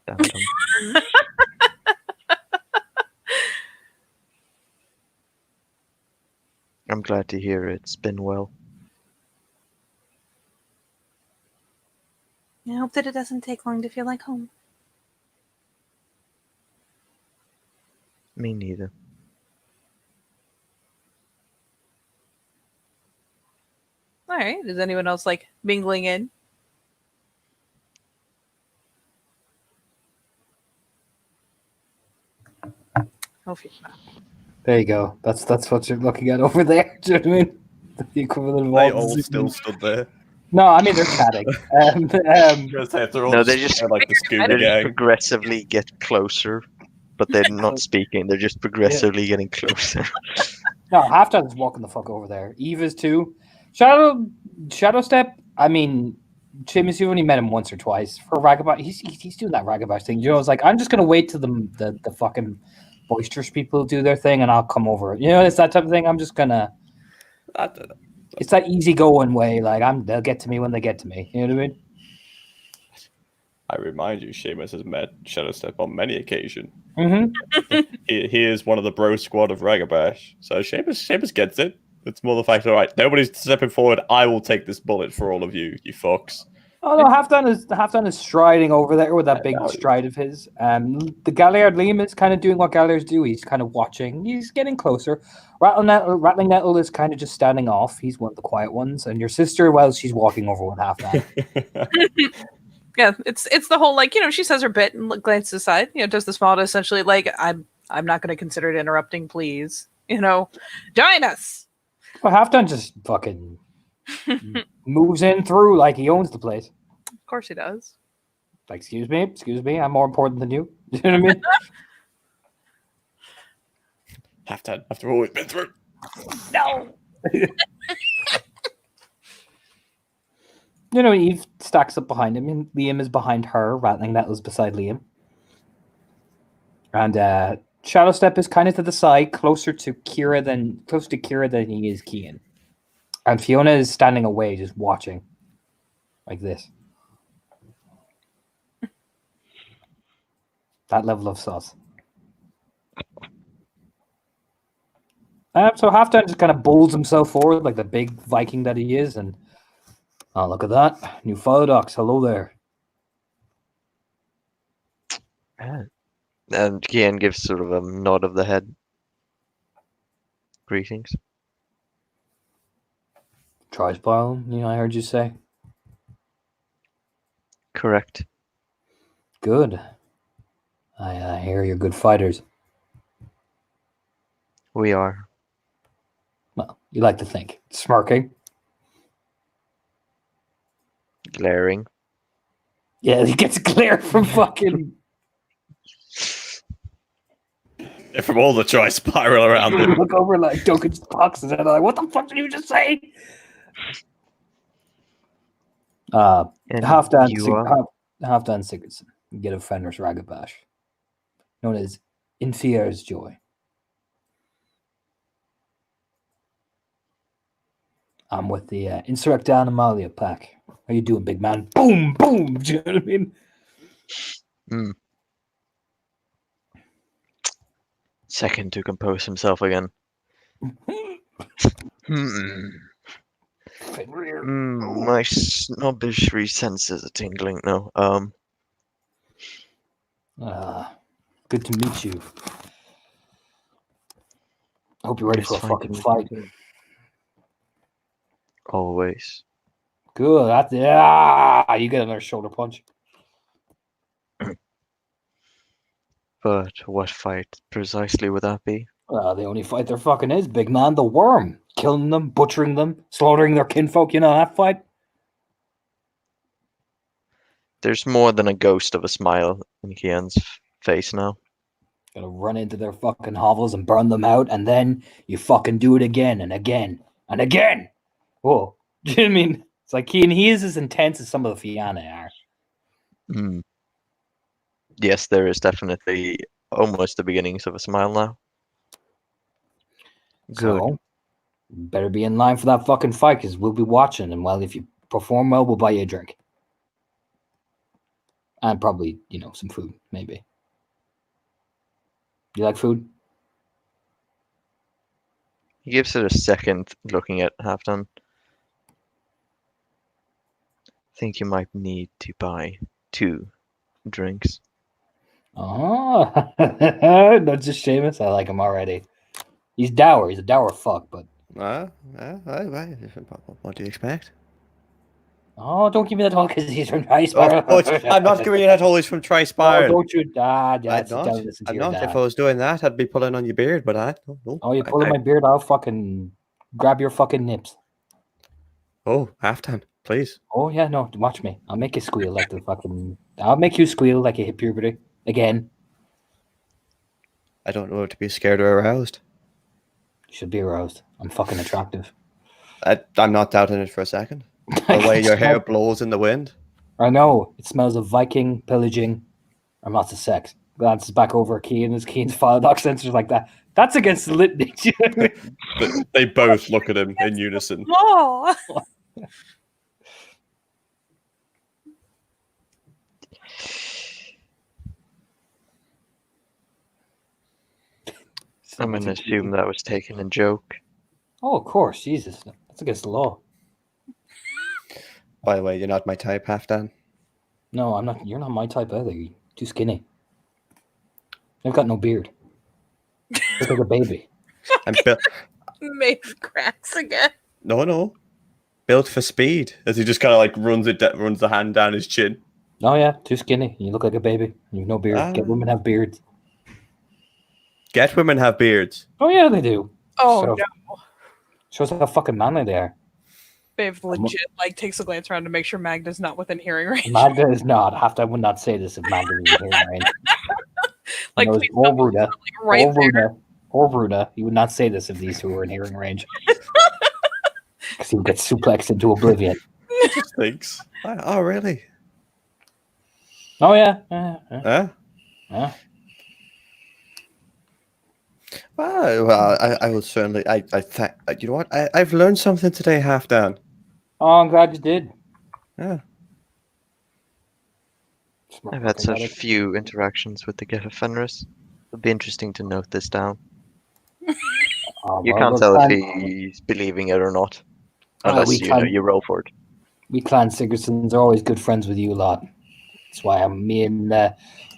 Dum dum. I'm glad to hear it's been well. I hope that it doesn't take long to feel like home. Me neither. All right. Is anyone else like mingling in? Hopefully not. There you go. That's what you're looking at over there. Do you know what I mean? The equivalent of They all all the- still stood there. No, I mean they're chatting. They're all No, just they just- there like the They Scooby just Gang. progressively get closer, but they're not speaking. They're just progressively getting closer. No, Halftime's walking the fuck over there. Eve is too. Shadow Step. I mean, Seamus, you only met him once or twice for Ragabash. He's doing that Ragabash thing. You know, it's like I'm just gonna wait till the fucking boisterous people do their thing, and I'll come over. You know, it's that type of thing. I'm just gonna. It's that easygoing way. Like they'll get to me when they get to me. You know what I mean? I remind you, Seamus has met Shadowstep on many occasions. Mm-hmm. He is one of the bro squad of Ragabash. So Seamus gets it. It's more the fact, all right, nobody's stepping forward. I will take this bullet for all of you, you fucks. Oh no, Halfdan is striding over there with that big no. stride of his. The Galliard Liam is kind of doing what Galliards do. He's kind of watching. He's getting closer. Rattling Nettle is kind of just standing off. He's one of the quiet ones. And your sister, well, she's walking over with Halfdan. Yeah, it's the whole like, you know, she says her bit and glances aside, you know, does the small to essentially like, I'm not going to consider it interrupting, please. You know, join us. Well, Halfdan just fucking moves in through like he owns the place. Of course he does. Like, excuse me, I'm more important than you. You know what I mean? Half-time, after all we've been through. No. You know, Eve stacks up behind him, and Liam is behind her. Rattling Nettle's beside Liam, and Shadowstep is kind of to the side, closer to Kira than he is Kian. And Fiona is standing away, just watching, like this. That level of sauce. So Halfdan just kind of bowls himself forward like the big Viking that he is, and oh, look at that. New Philodox. Hello there. Yeah. And Kian gives sort of a nod of the head. Greetings. Trispile, you know, I heard you say. Correct. Good. I hear you're good fighters. We are. Well, you like to think. Smirking. Glaring. Yeah, he gets glare from fucking... Yeah, from all the choice spiral around him. Look over like Duncan's boxes and I'm like, what the fuck did you just say? And Halfdan you are? Halfdan Sigurdsson, get a Fenris Ragabash, known as Infier's Joy. I'm with the Insurrecta Animalia pack. How you doing, big man? Boom, boom. Do you know what I mean? Second to compose himself again. My snobbishry senses are tingling now. Good to meet you. I hope you're ready It's for a fine to fucking meet fight. you. Always. Good. You get another shoulder punch. But what fight precisely would that be? The only fight there fucking is, big man, the worm. Killing them, butchering them, slaughtering their kinfolk. You know that fight? There's more than a ghost of a smile in Kian's face now. Gotta run into their fucking hovels and burn them out, and then you fucking do it again and again and again. Whoa. Do you know what I mean? It's like he is as intense as some of the Fianna are. Yes, there is definitely almost the beginnings of a smile now. Good. So, better be in line for that fucking fight, because we'll be watching, and well, if you perform well, we'll buy you a drink. And probably, some food, maybe. You like food? He gives it a second looking at Halfdan. Think you might need to buy 2 drinks. Oh, not just Seamus. I like him already. He's dour. He's a dour fuck, but What do you expect? oh, don't give me that all because he's from Ice Of course, I'm not giving you that always from Oh, Tri-Spire. don't you? I'm Dad, sit not. down and listen to I'm your not. dad. If I was doing that, I'd be pulling on your beard, but no. Oh, you're pulling my beard. I'll fucking grab your fucking nips. Oh, Halfdan, please. Oh yeah, no, watch me. I'll make you squeal like the fucking. I'll make you squeal like you hit puberty again. I don't know if to be scared or aroused. You should be aroused. I'm fucking attractive. I'm not doubting it for a second. The way your hair blows in the wind. I know. It smells of Viking, pillaging, and lots of sex. Glances back over at Keane as Keane's file doc sensors like that. That's against the litany. Do you know what I mean? They both look at him in unison. Oh, I'm going to assume that was taken in joke. Oh, of course. Jesus. That's against the law. By the way, you're not my type, Halfdan. No, I'm not. You're not my type either. You're too skinny. I've got no beard. Look like a baby. I'm built. Maeve cracks again. No. Built for speed. As he just kind of like runs the hand down his chin. Oh yeah, too skinny. You look like a baby. You've no beard. Get Ah. women have beards. Get women have beards. Oh yeah, they do. Oh So- no. Shows how fucking manly they are. Maeve legit takes a glance around to make sure Magda's not within hearing range. Magda is not. I would not say this if Magda was in hearing range. Like, Like please don't be Ruda. right there. Or Ruda. He would not say this if these two were in hearing range. Because he would get suplexed into oblivion. Thanks. Oh, really? Oh yeah. Huh? Yeah. Well, I will certainly. You know what? I've learned something today, Halfdan. Oh, I'm glad you did. Yeah. Smart I've had fucking such medic. few interactions with the Get of Fenris. It'll be interesting to note this down. Oh, You well, can't we're tell if clan- he's believing it or not. we Unless can't- you roll for it. We clan Sigurdssons are always good friends with you lot. That's why me and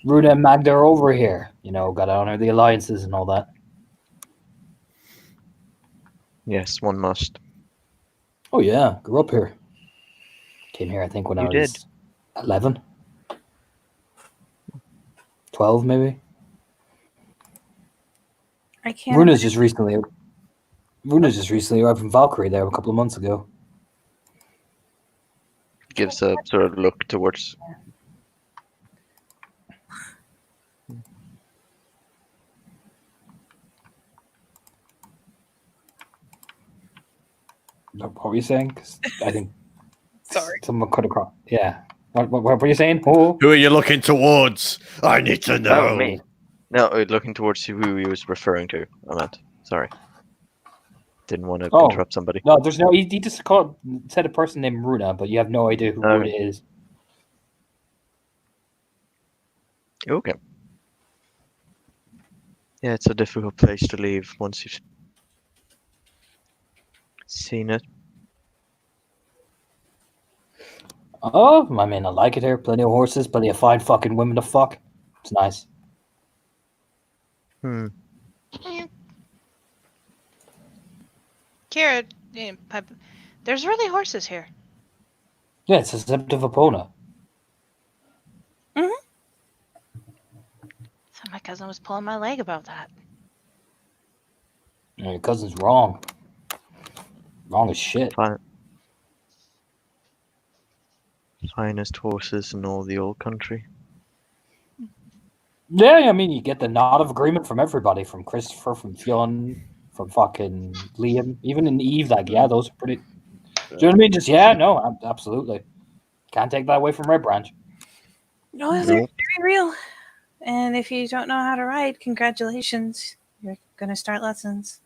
Runa and Magda are over here. Got to honor the alliances and all that. Yes, one must. Oh yeah, grew up here. Came here, I think, when I You was did. 11, 12 maybe. I can't. Runa's just recently arrived from Valkyrie there a couple of months ago. Gives a sort of look towards. What were you saying? 'Cause I think Sorry. someone could have crossed. Yeah, What were you saying? Oh, Who are you looking towards? I need to know. Oh, me. No, looking towards who he was referring to. I meant. Sorry. Didn't want to Oh. interrupt somebody. no, there's no. He just said a person named Runa, but you have no idea who Okay. Runa is. Okay. Yeah, it's a difficult place to leave once you've seen it. Oh, I mean, I like it here. Plenty of horses, plenty of fine fucking women to fuck. It's nice. Hmm. Kira, there's really horses here. Yeah, it's a Sept of Epona. So my cousin was pulling my leg about that. Your cousin's wrong. Wrong as shit. Finest horses in all the old country. Yeah, I mean, you get the nod of agreement from everybody, from Christopher, from Fionn, from fucking Liam, even in Eve. Like, yeah, those are pretty. Do you know what I mean? Just no, absolutely. Can't take that away from Red Branch. No, they're very real. And if you don't know how to ride, congratulations. You're going to start lessons.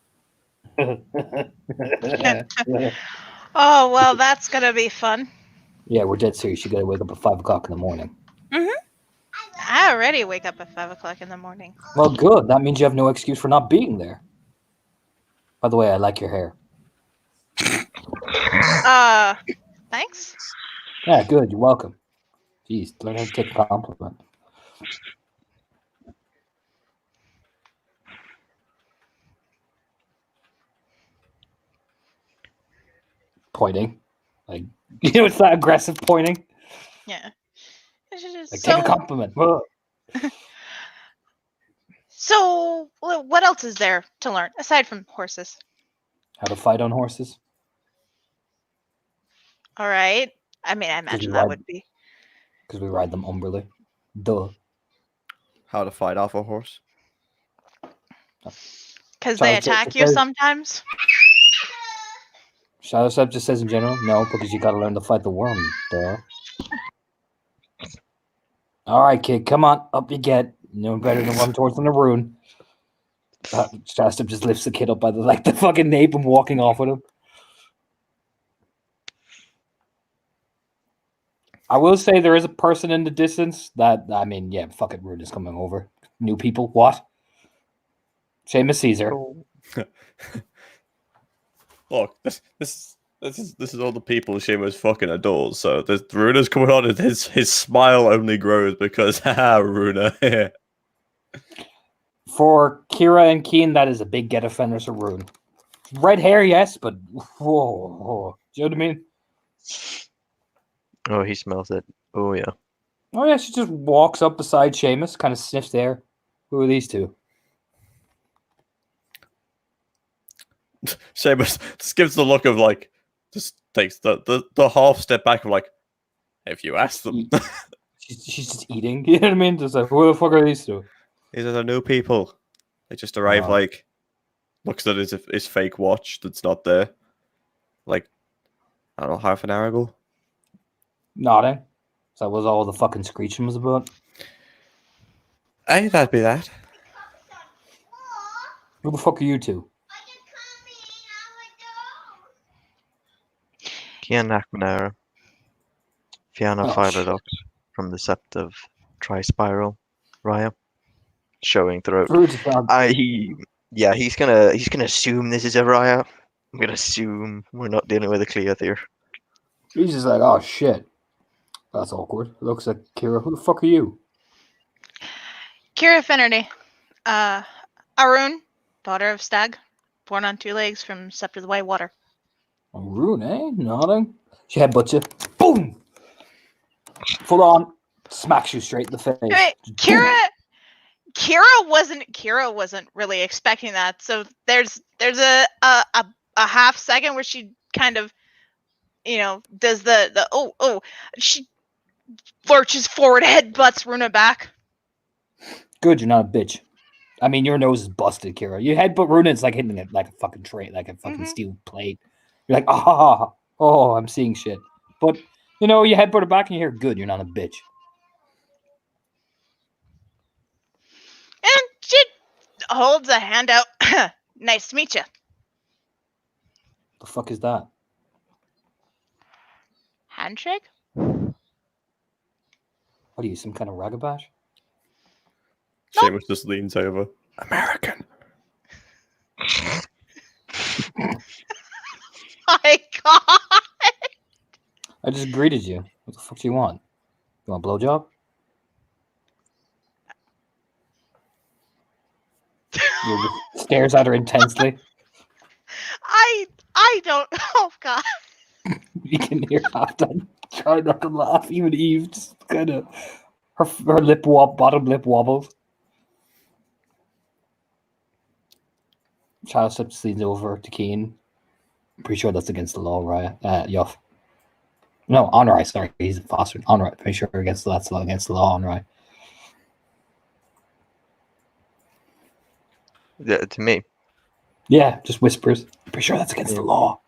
Oh, well, that's going to be fun. Yeah, we're dead serious. You gotta wake up at 5 o'clock in the morning. I already wake up at 5 o'clock in the morning. Well, good. That means you have no excuse for not being there. By the way, I like your hair. Thanks. Yeah, good. You're welcome. Jeez, learn how to take a compliment. Pointing. Like, it's that aggressive pointing. Yeah. Like, take a compliment. Whoa. So, what else is there to learn aside from horses? How to fight on horses. All right. I mean, I imagine that would be. Because we ride them umbrally. Duh. How to fight off a horse. Because they attack you sometimes? Shadow Step just says in general, no, because you gotta learn to fight the worm, duh. Alright, kid, come on, up you get. No better than run towards the rune. Shadow Step just lifts the kid up by the fucking nape and walking off with him. I will say there is a person in the distance that, I mean, yeah, fucking Rune is coming over. New people, what? Seamus Caesar. Look, this is all the people Seamus fucking adores. So the Runa's coming on, and his smile only grows because haha, Runa. For Kira and Keen, that is a big get offender to Rune. Red hair, yes, but whoa. Do you know what I mean? Oh, he smells it. Oh, yeah. Oh, yeah, she just walks up beside Seamus, kind of sniffs there. Who are these two? Seamus just gives the look of like, just takes the half step back of like, if you ask them. She's just eating. You know what I mean? Just like, who the fuck are these two? These are the new people. They just arrived like, looks at his fake watch that's not there. Like, I don't know, half an hour ago. Nodding. So that was all the fucking screeching was about. Aye, that'd be that. Who the fuck are you two? Kian Nakmanara. Fianna Phyllodox from the Sept of Trispiral Raya. Showing throughout. He's gonna assume this is a Raya. I'm gonna assume we're not dealing with a Cleoth here. He's just like, oh shit. That's awkward. Looks like Kira. Who the fuck are you? Kira Finnerty. Arun, daughter of Stag, born on 2 legs from Sept of the White Water. Arun, eh? Nodding. She headbutts you. Boom! Full on. Smacks you straight in the face. Wait, Kira wasn't really expecting that. So there's a half second where she kind of, does the she lurches forward, headbutts Runa back. Good, you're not a bitch. I mean, your nose is busted, Kira. You headbutt Runa, it's like hitting it like a fucking tray, like a fucking steel plate. You're like, oh, I'm seeing shit. But You know, you headbutt her back and you hear, good, you're not a bitch. And she holds a hand out. Nice to meet you. The fuck is that? Handshake? What are you, some kind of ragabash? Seamus just leans over. American. My God. I just greeted you. What the fuck do you want? You want a blowjob? He just stares at her intensely. I don't. Oh God. You can hear Halfdan trying not to laugh. Even Eve just kind of her bottom lip wobbles. Child steps leans over to Keen. I'm pretty sure that's against the law, right? Yoff. No, Onrai, sorry. He's a foster. Onrai. Pretty sure that's against the law, Onrai. Yeah, to me. Yeah, just whispers. Pretty sure that's against the law.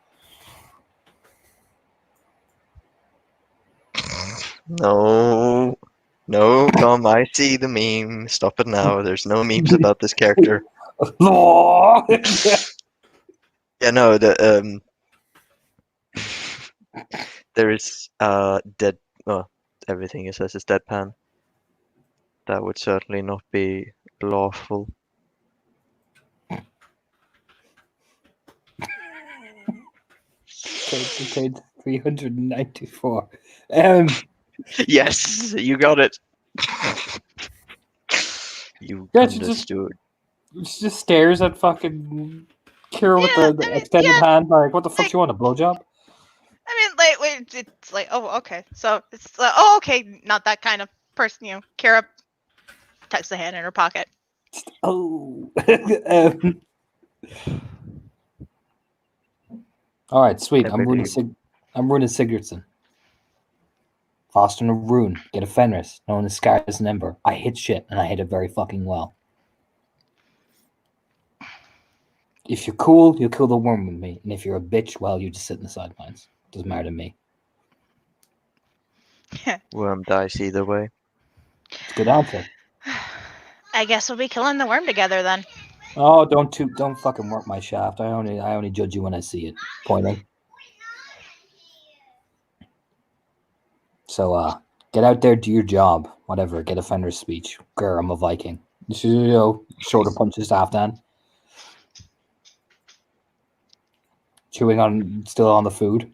No. No, Tom, I see the meme. Stop it now. There's no memes about this character. Law! Yeah, no, there is dead everything it says is deadpan. That would certainly not be lawful. Page 394. Yes, you got it. You Yeah, she just- understood. She just stares at fucking Kira with Yeah, the I mean, extended yeah, hand, like, what the fuck like- you want, a blowjob? I mean, like, wait, it's like, oh, okay. So it's like, oh, okay, not that kind of person, you know. Kira tucks the hand in her pocket. Oh. All right, sweet. I'm ruining Sigurdsson. Fostering a rune. Get a Fenris. Known as Sky as an Ember. I hit shit, and I hit it very fucking well. If you're cool, you'll kill the worm with me. And if you're a bitch, well, you just sit in the sidelines. Doesn't matter to me. Worm dice either way. It's a good answer. I guess we'll be killing the worm together then. Oh, don't fucking work my shaft. I only judge you when I see it. Pointing. So get out there, do your job. Whatever. Get a Fenris speech. Grr, I'm a Viking. Shoulder punches Halfdan. Chewing still on the food.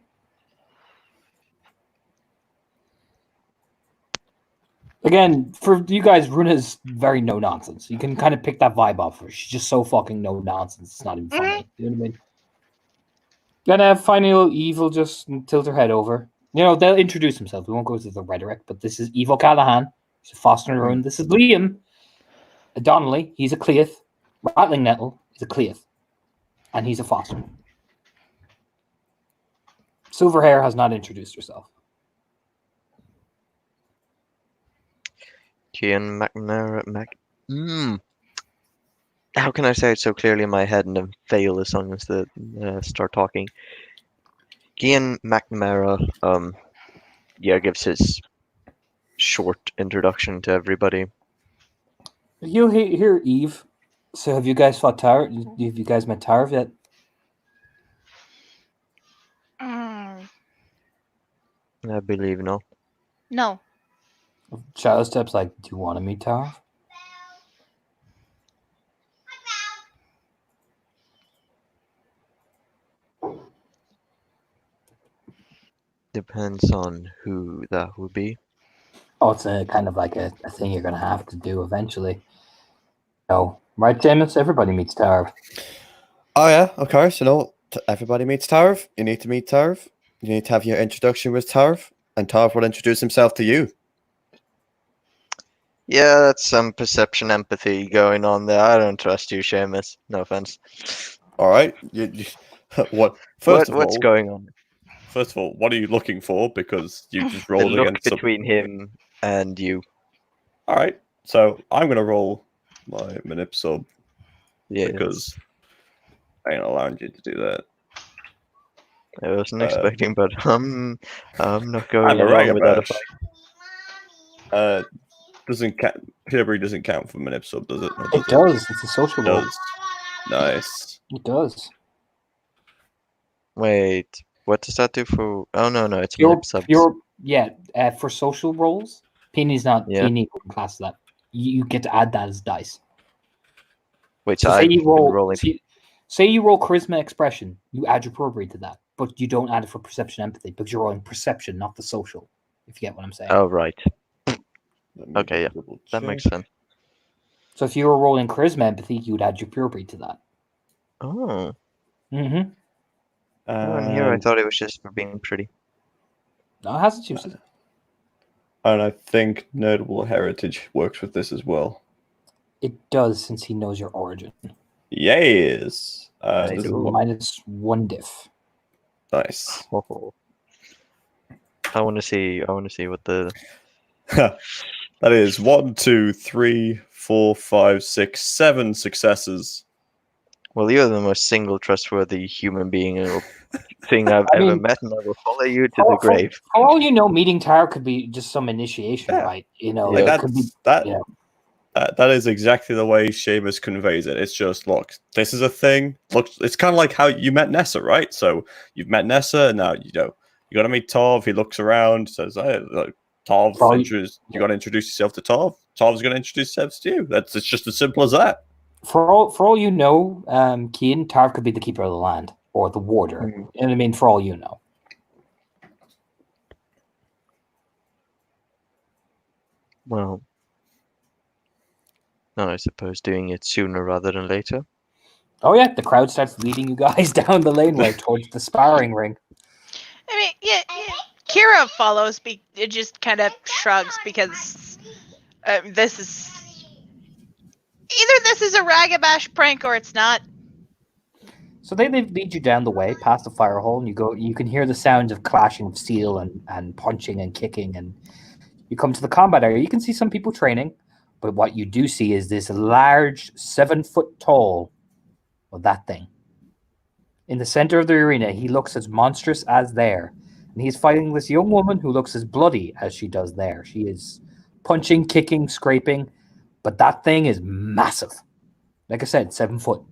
Again, for you guys, Runa's very no nonsense. You can kind of pick that vibe off her. She's just so fucking no nonsense. It's not even funny. You know what I mean? Gonna have final evil just tilt her head over. You know, they'll introduce themselves. We won't go through the rhetoric, but this is Evil Callahan. He's a Foster and Rune. This is Liam. Donnelly, he's a Cleith. Rattling Nettle is a Cleith. And he's a Foster. Silverhair has not introduced herself. Gian McNamara How can I say it so clearly in my head and then fail as soon as they start talking? Gian McNamara, gives his short introduction to everybody. You'll hear Eve. So have you guys fought Tarv? Have you guys met Tarv yet? I believe not. No. Shadow Step's like, do you want to meet Tarv? Depends on who that would be. Oh, it's a kind of like a thing you're going to have to do eventually. No. Right, James? Everybody meets Tarv. Oh yeah, of course. Everybody meets Tarv. You need to meet Tarv. You need to have your introduction with Tarv, and Tarv will introduce himself to you. Yeah, that's some perception empathy going on there. I don't trust you, Seamus. No offense. All right. What? What's all, going on? First of all, what are you looking for? Because you just The rolled look against between him and you. All right, so I'm gonna roll my manip sub Yeah. because I ain't allowing you to do that. I wasn't expecting, but I'm not I'm going a along without a Ragabash. fight. Doesn't count. Peterbury doesn't count for minute sub, does it? Or It does. It's a social role. Does. Nice. It does. Wait, what does that do for? Oh no, it's Pure, lip subs. for social roles, Peony's not Yeah. Peony wouldn't class that. You get to add that as dice. Wait, So so say I've you been roll, rolling. say you roll charisma expression, you add your probity to that, but you don't add it for perception empathy because you're rolling perception, not the social. If you get what I'm saying. Oh right, Let me Okay, yeah, double that makes check. sense. So if you were rolling charisma empathy, you would add your probity to that. Oh, Mm-hmm. and here I And, thought it was just for being pretty. No, it has its uses. And I think notable heritage works with this as well. It does since he knows your origin. Yes. I This is do. Minus 1 diff. nice. Oh. I want to see what the. That is 1, 2, 3, 4, 5, 6, 7 successes. Well, you're the most single trustworthy human being or thing I've I ever mean, met, and I will follow you to For, the grave. for all you know, meeting Tar could be just some initiation, Yeah. right? You know, Like it could be. Yeah. That is exactly the way Seamus conveys it. It's just, look, this is a thing. Look, it's kind of like how you met Nessa, right? So you've met Nessa, and now you got to meet Tov. He looks around, says, "Hey, look, Tov, Probably- you got to introduce yourself to Tov. Tov's going to introduce himself to you. It's just as simple as that." For all you know, Cian, Tarv could be the keeper of the land or the warder. Mhm. You know what I mean? For all you know. Well, no, I suppose doing it sooner rather than later. Oh yeah, the crowd starts leading you guys down the laneway towards the sparring ring. I mean, yeah. Kira follows. It just kind of shrugs because this is either this is a Ragabash prank or it's not. So they lead you down the way past the fire hall, and you can hear the sounds of clashing of steel and punching and kicking, and you come to the combat area. You can see some people training, but what you do see is this large 7 foot tall of that thing. In the center of the arena, he looks as monstrous as there. And he's fighting this young woman who looks as bloody as she does there. She is punching, kicking, scraping, but that thing is massive. Like I said, 7 foot.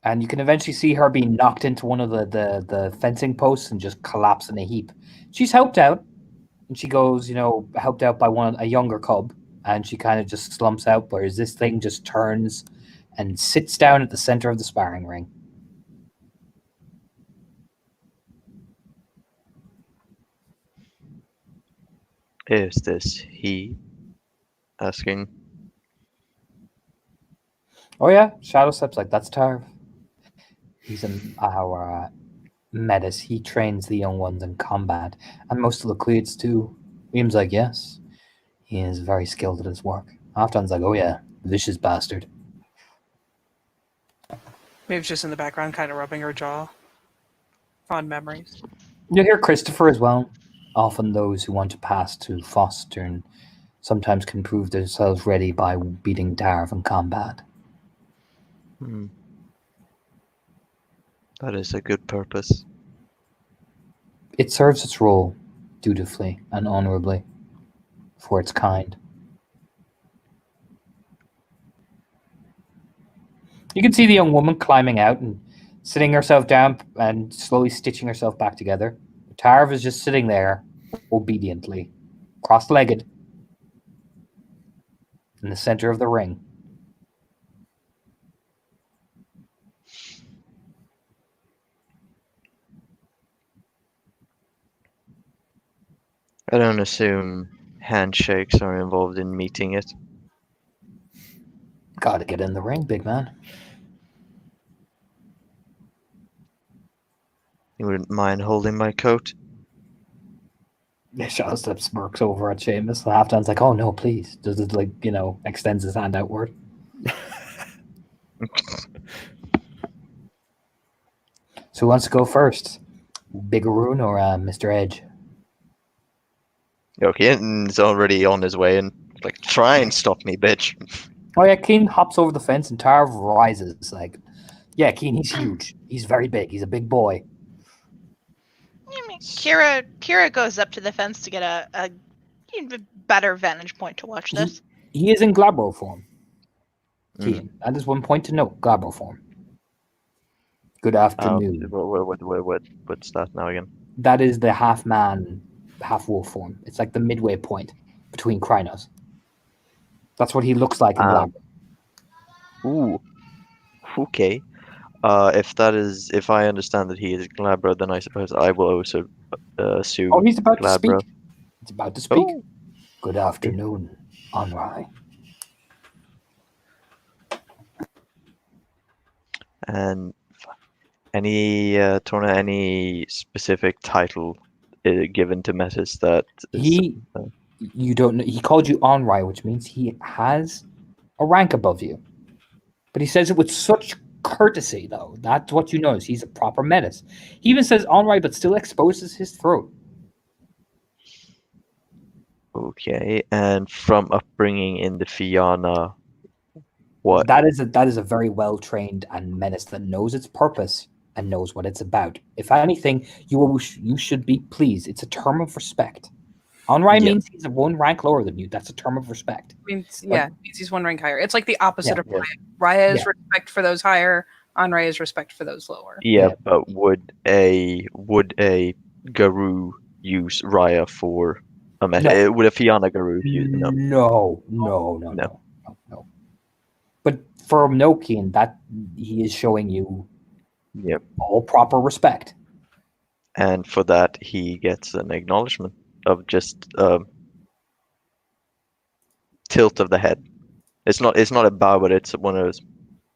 And you can eventually see her being knocked into one of the fencing posts and just collapse in a heap. She's helped out, and she goes, helped out by a younger cub, and she kind of just slumps out, whereas this thing just turns and sits down at the center of the sparring ring. Is this he? Asking. Oh yeah, Shadowstep's like, that's Tarv. He's our Metis. He trains the young ones in combat, and most of the Cleats too. Liam's like, yes, he is very skilled at his work. Halfdan's like, oh yeah, vicious bastard. Maeve's just in the background, kind of rubbing her jaw. Fond memories. You'll hear Christopher as well. Often those who want to pass to Fostern sometimes can prove themselves ready by beating Darv in combat. That is a good purpose. It serves its role dutifully and honorably for its kind. You can see the young woman climbing out and sitting herself down and slowly stitching herself back together. Tarv is just sitting there obediently, cross-legged, in the center of the ring. I don't assume handshakes are involved in meeting it. Gotta get in the ring, big man. You wouldn't mind holding my coat? Yeah, Shadowstep smirks over at Seamus. Halfdan's like, oh no, please. Does it extends his hand outward. So who wants to go first? Biggaroon or Mr. Edge? Okay, he's already on his way and try and stop me, bitch. Oh yeah, Keen hops over the fence and Tarv rises. Like, yeah, Keen, he's huge. He's very big. He's a big boy. I mean, Kira goes up to the fence to get a even better vantage point to watch this. He is in Glabro form. Mhm. Keen. That is one point to note. Glabro form. Good afternoon. What's that now again? That is the half man, half wolf form. It's like the midway point between Krynos. That's what he looks like in Um, Glabro. Ooh. Okay. If I understand that he is Glabro, then I suppose I will also assume Oh, he's about to Glabro. speak. He's about to speak. Oh. Good afternoon, Onrai. And Torna, any specific title given to Metis that is, You don't know. He called you Onrai, which means he has a rank above you. But he says it with such courtesy, though. That's what you notice. He's a proper menace. He even says Onrai, but still exposes his throat. okay? And from upbringing in the Fianna, what? That is a very well trained and menace that knows its purpose and knows what it's about. If anything, you should be pleased. It's a term of respect. Onrai Yeah. means he's one rank lower than you. That's a term of respect. Means means he's one rank higher. It's like the opposite Yeah, of yeah. Raya. Raya is Yeah. respect for those higher. Onrai is respect for those lower. Yeah, Yeah. but would a Garou use Raya for a meta? No. Would a Fianna Garou use no? No. But for Nokian, that he is showing you Yep. all proper respect. And for that he gets an acknowledgement of just tilt of the head. It's not a bow, but it's one of those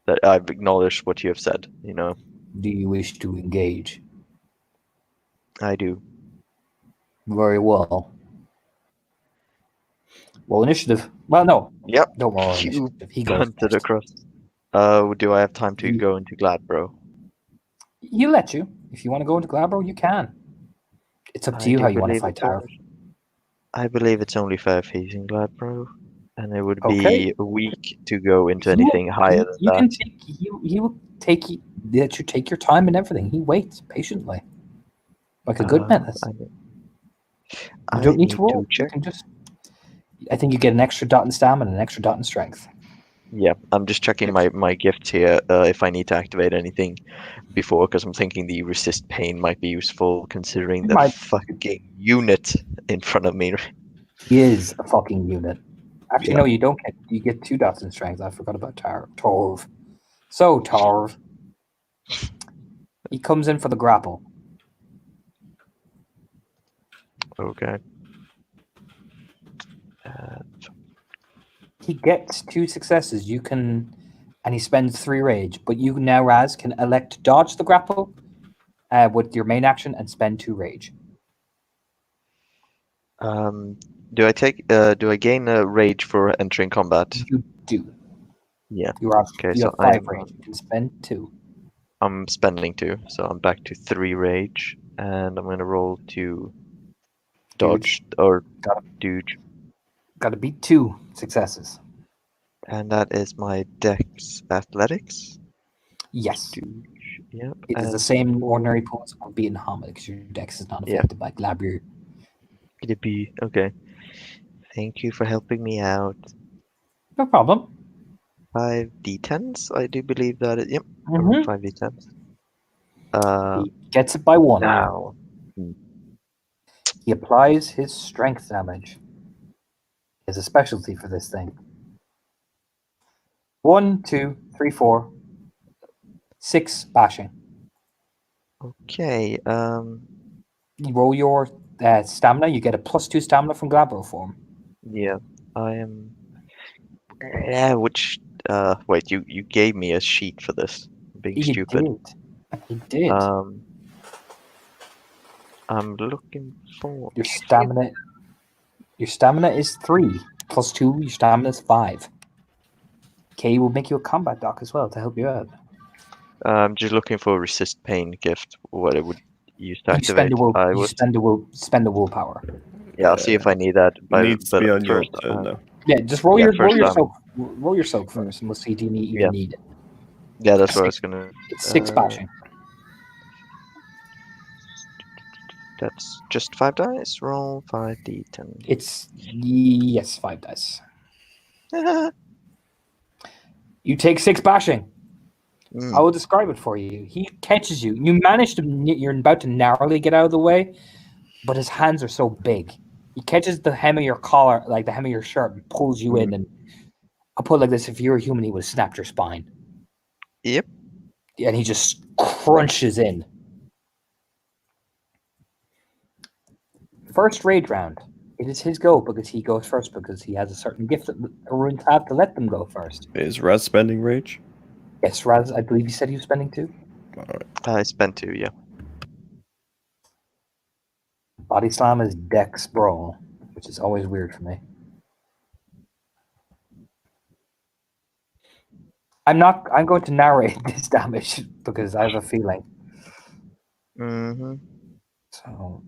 that I've acknowledged what you have said. You know, Do you wish to engage? I do. Very well. Well, initiative. Well, no. Yep. Don't roll You initiative. He goes punted first. across. Do I have time to You- go into Gladbro? He'll let you. If you want to go into Glabro, you can. It's up to I you do how you want to believe fight it's Tara. I believe it's only fair if he's in Gladbro, and it would Okay. be weak to go into He will- anything higher than you that. can take. He will take you. Let you take your time and everything. He waits patiently, like a good menace. I You don't need to to roll. You check. can just. I think you get an extra dot in stamina and an extra dot in strength. Yeah, I'm just checking my gifts here if I need to activate anything before, because I'm thinking the resist pain might be useful considering It the might. fucking unit in front of me. He is a fucking unit. Actually, Yeah. no, you don't get. You get 2 dots in strength. I forgot about Torv. So Torv, he comes in for the grapple. Okay. He gets 2 successes. You can, and he spends 3 rage. But you now, Raz, can elect to dodge the grapple with your main action and spend 2 rage. Do I gain a rage for entering combat? You do. Yeah. You have Okay, you so have 5 I'm rage. You can spend 2. I'm spending 2, so I'm back to 3 rage, and I'm gonna roll to dodge or Got it. dodge, Got to beat 2 successes. and that is my Dex Athletics. Yes. Dodge, yep. It is the and same ordinary pool as beating Hamlet because your dex is not Yeah. affected by Glabru. it'd be okay. Thank you for helping me out. No problem. 5 d10s, I do believe that it. Yep, I Mhm. rolled 5 d10s. He gets it by 1. Now, He applies his strength damage. He has a specialty for this thing. 1, 2, 3, 4, 6 bashing. okay. You roll your stamina. You get a +2 stamina from Glabro form. Yeah, I am. Yeah, which? Wait, you gave me a sheet for this. Being He stupid. did. He did. I'm looking for. Your stamina. Your stamina is 3 +2. Your stamina is 5. Kay will make you a combat doc as well to help you out. I'm just looking for a resist pain gift. What it would use to You activate. spend the will. I You would. spend the willpower. Yeah, I'll see if I need that. It needs to but be on your first, turn, though. Yeah, just roll Yeah, your roll first yourself. Roll your soak first, and we'll see. Do you need, Yeah. need it? Yeah, that's what I was gonna. It's 6 Uh, bashing. That's just 5 dice. Roll 5d10. It's yes, 5 dice. You take 6 bashing. I will describe it for you. He catches you. You manage to. You're about to narrowly get out of the way, but his hands are so big. He catches the hem of your collar, like the hem of your shirt, and pulls you in. And I'll put it like this: if you're a human, he would have snapped your spine. Yep. And he just crunches in. First raid round. It is his go because he goes first because he has a certain gift that runes have to let them go first. Is Raz spending rage? Yes, Raz, I believe you said he was spending 2. I spent 2, yeah. Body slam is dex brawl, which is always weird for me. I'm going to narrate this damage because I have a feeling. Mm-hmm. So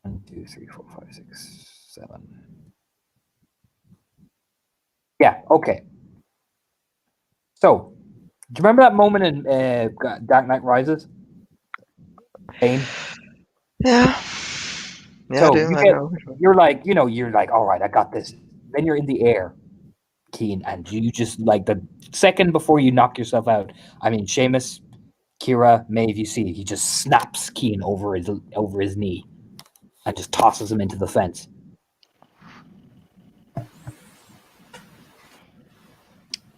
1, 2, 3, 4, 5, 6, 7. Yeah, okay. So, do you remember that moment in Dark Knight Rises? Bane? Yeah. Yeah, So I do. you I get, know. you're like, all right, I got this. Then you're in the air, Keen, and you just like the second before you knock yourself out. I mean, Seamus, Kira, Maeve, you see, he just snaps Keen over his knee and just tosses him into the fence.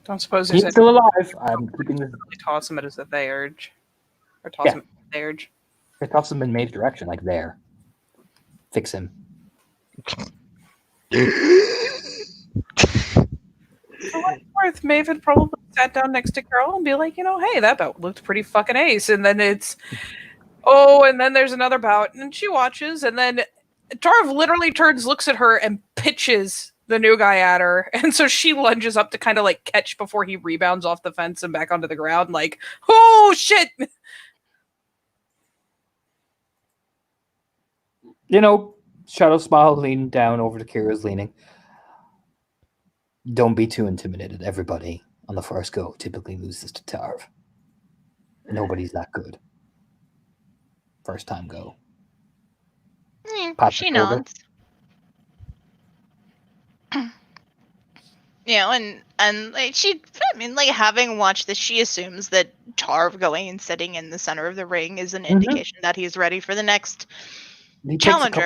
Don't suppose there's He's any still alive. I'm keeping this. toss him as a Theurge. Or toss Yeah. him as a Theurge. I toss him in Maeve's direction, like there. Fix him. For what it's worth, Maeve had probably sat down next to Carl and be like, hey, that bout looked pretty fucking ace. And then and then there's another bout, and she watches, and then Tarv literally turns, looks at her, and pitches the new guy at her. And so she lunges up to kind of like catch before he rebounds off the fence and back onto the ground, like, oh shit! Shadow Smile leaning down over to Kira's leaning. Don't be too intimidated. Everybody on the first go typically loses to Tarv. Nobody's that good. First time go. Pat She the shoulder. nods. And like having watched this, she assumes that Tarv going and sitting in the center of the ring is an indication that he's ready for the next He challenger.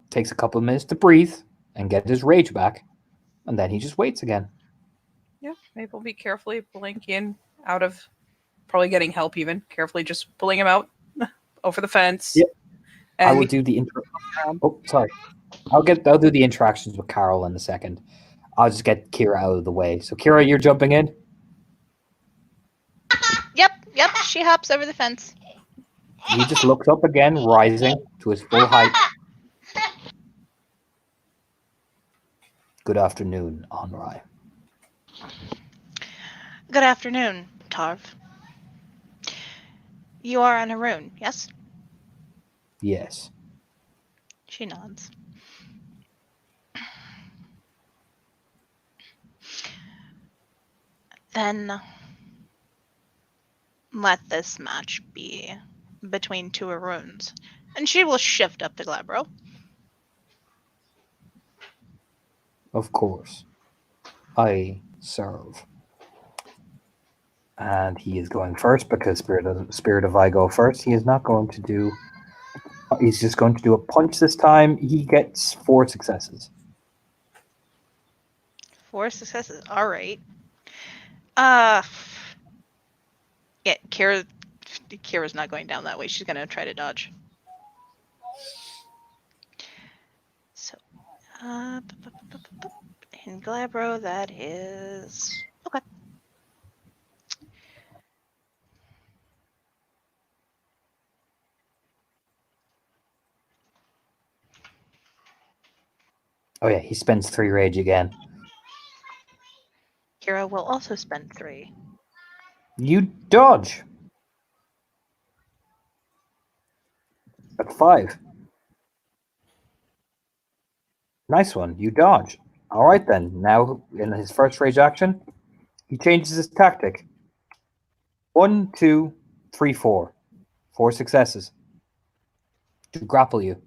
Takes a couple of minutes to breathe and get his rage back, and then he just waits again. Yeah, maybe we'll be carefully pulling in out of, probably getting help even, carefully just pulling him out over the fence. Yep. And I will do the Oh, sorry. I'll do the interactions with Carol in a second. I'll just get Kira out of the way. So Kira, you're jumping in? Yep, she hops over the fence. He just looks up again, rising to his full height. Good afternoon, Onrai. Good afternoon, Tarv. You are on Haroon, yes? Yes. She nods. Then let this match be between 2 Haroons, and she will shift up to Glabro. Of course. I serve. And he is going first because Spirit of I go first. He is not going to do... He's just going to do a punch this time. He gets 4 successes. 4 successes. All right. Yeah, Kira's not going down that way. She's going to try to dodge. So, in Glabro, that is... Okay. Oh yeah, he spends 3 rage again. Kira will also spend 3. You dodge. At 5. Nice one. You dodge. All right then. Now, in his first rage action, he changes his tactic. 1, 2, 3, 4. 4 successes to grapple you.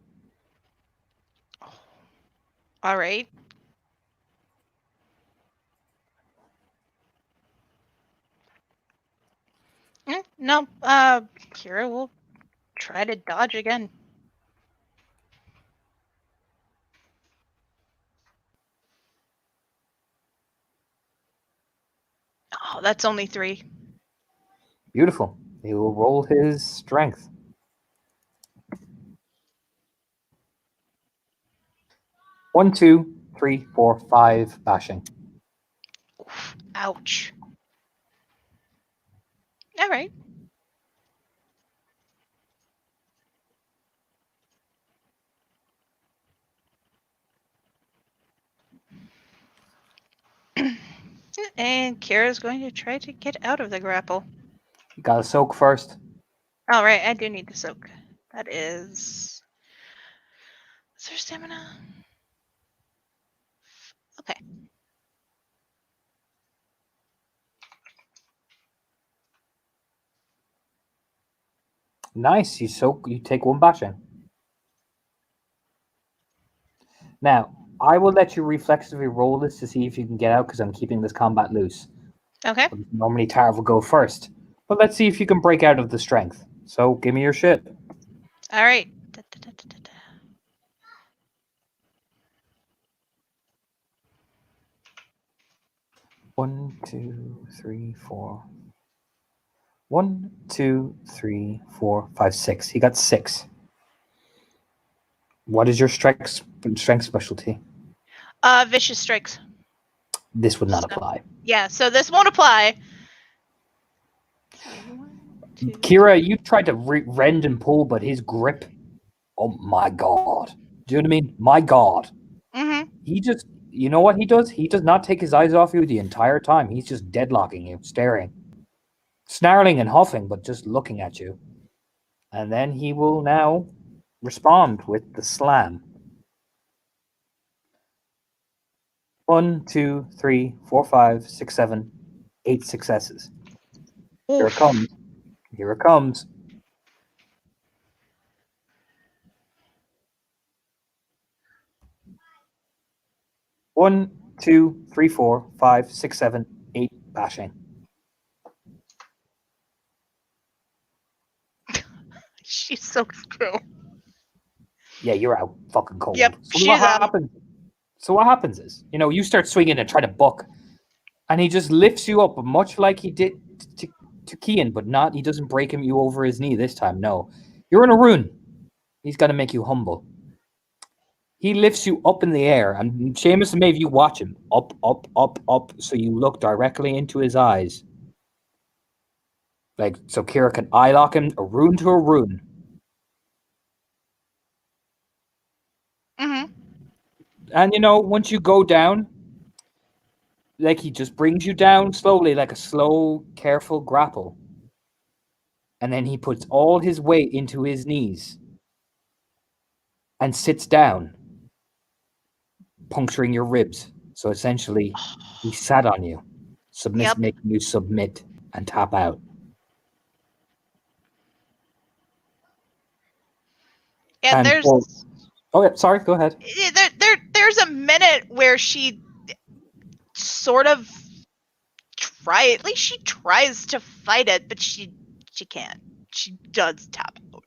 All right. No, Kira will try to dodge again. Oh, that's only 3. Beautiful. He will roll his strength. One, 2, 3, 4, 5 bashing. Ouch. All right. And Kira's going to try to get out of the grapple. You got to soak first. All right, I do need to soak. That is. Is there stamina? Okay. Nice. You soak. You take 1 bashing. Now, I will let you reflexively roll this to see if you can get out because I'm keeping this combat loose. Okay. Normally, Tarv will go first. But let's see if you can break out of the strength. So, give me your shit. All right. 1, 2, 3, 4. 1, 2, 3, 4, 5, 6. He got 6. What is your strength specialty? Vicious strikes. This would not So- apply. Yeah, so this won't apply. Kira, you tried to rend and pull, but his grip. Oh my god. Do you know what I mean? My god. Mm-hmm. He just. You know what he does? He does not take his eyes off you the entire time. He's just deadlocking you, staring. Snarling and huffing, but just looking at you. And then he will now respond with the slam. 1, 2, 3, 4, 5, 6, 7, 8 successes. Here it comes. Here it comes. One, 2, 3, 4, 5, 6, 7, 8 bashing. She's so cool. Yeah, you're out fucking cold. Yep, So she's what out. happens? So what happens is, you start swinging and try to buck, and he just lifts you up, much like he did to Kian, but not. He doesn't break you over his knee this time. No, you're in a rune. He's got to make you humble. He lifts you up in the air, and Seamus and Maeve, you watch him up, up, up, up, so you look directly into his eyes. Like, so Kira can eye lock him, a rune to a rune. Mm-hmm. And once you go down, like he just brings you down slowly, like a slow, careful grapple. And then he puts all his weight into his knees and sits down, puncturing your ribs. So essentially, he sat on you, Yep. making you submit and tap out. Yeah, And there's okay, sorry, go ahead. there's a minute where she sort of at least she tries to fight it, but she can't. She does tap out.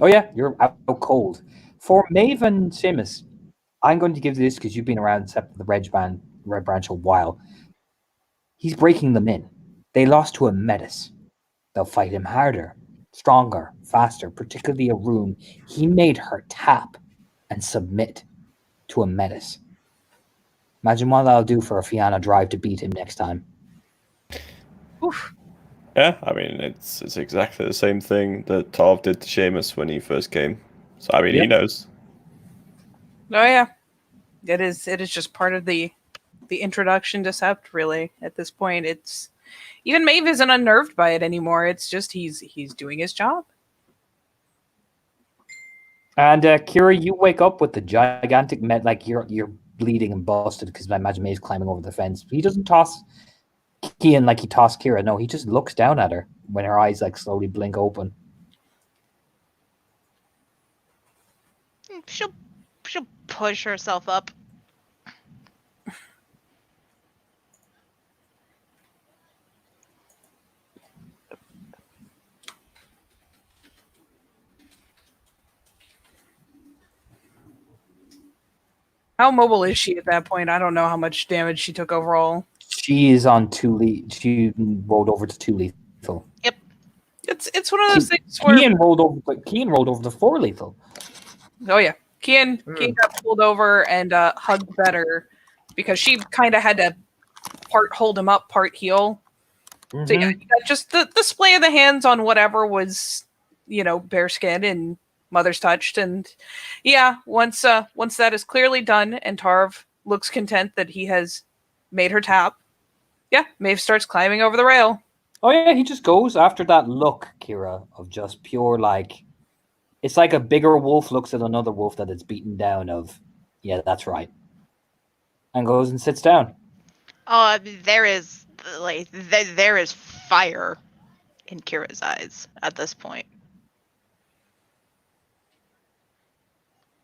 Oh yeah, you're out cold. For Maeve and Seamus, I'm going to give this because you've been around the Red Branch a while. He's breaking them in. They lost to a Metis. They'll fight him harder, stronger, faster, particularly a rune. He made her tap and submit to a Metis. Imagine what that'll do for a Fianna drive to beat him next time. Oof. Yeah, I mean, it's exactly the same thing that Tarv did to Seamus when he first came. So, I mean, he Yep. knows. Oh yeah, it is just part of the introduction to Sept. Really, at this point, it's even Maeve isn't unnerved by it anymore. It's just he's doing his job. And Kira, you wake up with the gigantic like your bleeding and busted because I imagine Maeve's climbing over the fence. He doesn't toss Kian like he tossed Kira. No, he just looks down at her when her eyes like slowly blink open. She'll push herself up. How mobile is she at that point? I don't know how much damage she took overall. She is on 2 She rolled over to 2 lethal. It's one of those things where Kian rolled over to 4 lethal. oh yeah, Kian got pulled over and hugged better because she kind of had to part hold him up, part heal. So yeah, you got just the display of the hands on whatever was, bare skin and Mother's touched, and yeah, once that is clearly done and Tarv looks content that he has made her tap, yeah, Maeve starts climbing over the rail. Oh yeah, he just goes after that look, Kira, of just pure like, it's like a bigger wolf looks at another wolf that it's beaten down of, yeah, that's right, and goes and sits down. There is fire in Kira's eyes at this point.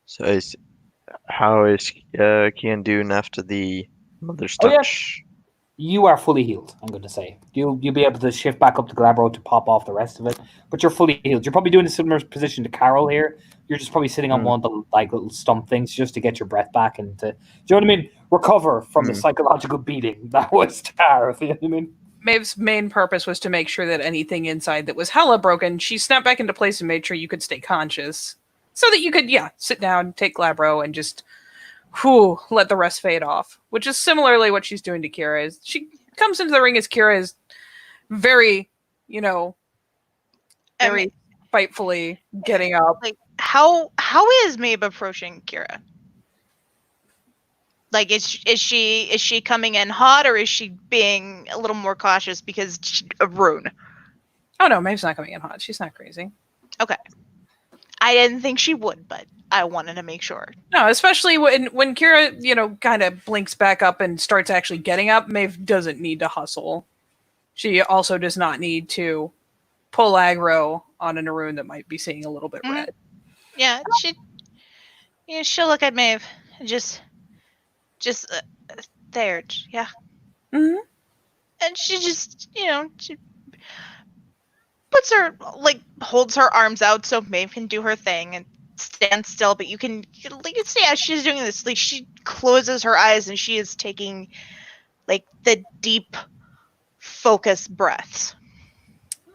So how is Kian doing after the Mother's Oh, yeah. touch? You are fully healed, I'm going to say. You'll be able to shift back up to Glabro to pop off the rest of it, but you're fully healed. You're probably doing a similar position to Carol here. You're just probably sitting on one of the like little stump things just to get your breath back and to, do you know what I mean? Recover from the psychological beating that was Tarv, you know what I mean? Maeve's main purpose was to make sure that anything inside that was hella broken, she snapped back into place and made sure you could stay conscious. So that you could, sit down, take Glabro, and just let the rest fade off. Which is similarly what she's doing to Kira. Is she comes into the ring as Kira is very, very spitefully getting up. Like, how is Maeve approaching Kira? Like, is she coming in hot, or is she being a little more cautious because of Rune? Oh no, Maeve's not coming in hot. She's not crazy. Okay. I didn't think she would, but I wanted to make sure. No, especially when Kira, kind of blinks back up and starts actually getting up, Maeve doesn't need to hustle. She also does not need to pull aggro on a Naroon that might be seeing a little bit red. Yeah, she'll look at Maeve and just there, yeah. Mm-hmm. And she just, she puts her, holds her arms out so Maeve can do her thing and stand still, but you can see as she's doing this, she closes her eyes and she is taking, the deep, focused breaths.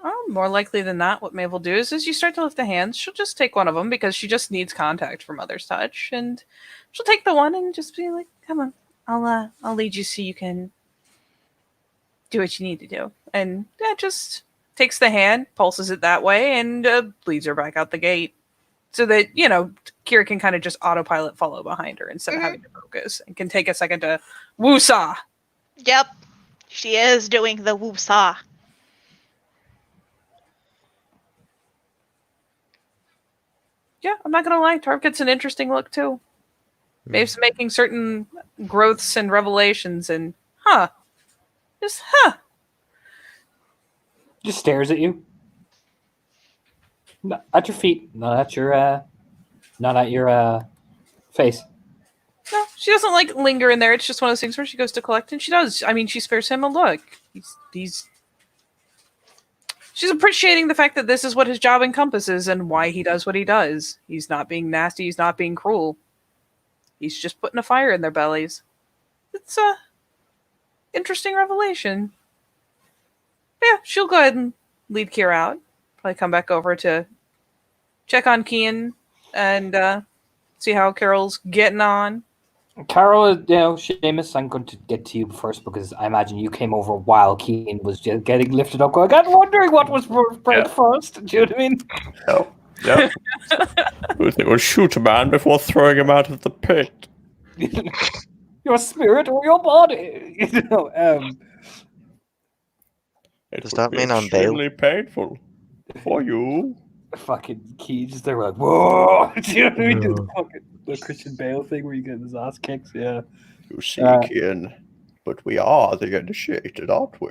Oh, more likely than not, what Maeve will do is as you start to lift the hands, she'll just take one of them because she just needs contact from Mother's touch, and she'll take the one and just be like, "Come on, I'll lead you so you can do what you need to do." And just takes the hand, pulses it that way, and leads her back out the gate, so that Kira can kind of just autopilot follow behind her instead of having to focus, and can take a second to woo-saw. Yep, she is doing the woo-saw. Yeah, I'm not gonna lie, Tarv gets an interesting look too. Maeve's making certain growths and revelations, and just stares at you. Not at your feet, not at your face. No, she doesn't linger in there. It's just one of those things where she goes to collect, and she does. I mean, she spares him a look. She's appreciating the fact that this is what his job encompasses and why he does what he does. He's not being nasty. He's not being cruel. He's just putting a fire in their bellies. It's a interesting revelation. Yeah, she'll go ahead and lead Kira out. Probably come back over to check on Kian and see how Carol's getting on. Carol, Seamus, I'm going to get to you first because I imagine you came over while Kian was just getting lifted up. Going, I'm wondering what was bred first. Do you know what I mean? Yeah. They would shoot a man before throwing him out of the pit. Your spirit or your body? Does that mean I'm bail? Extremely painful for you. Fucking keys, they're like, whoa! Do you know what I mean? The Christian Bale thing where you get his ass kicked. Yeah. You see, Kian, but we are the initiated, aren't we?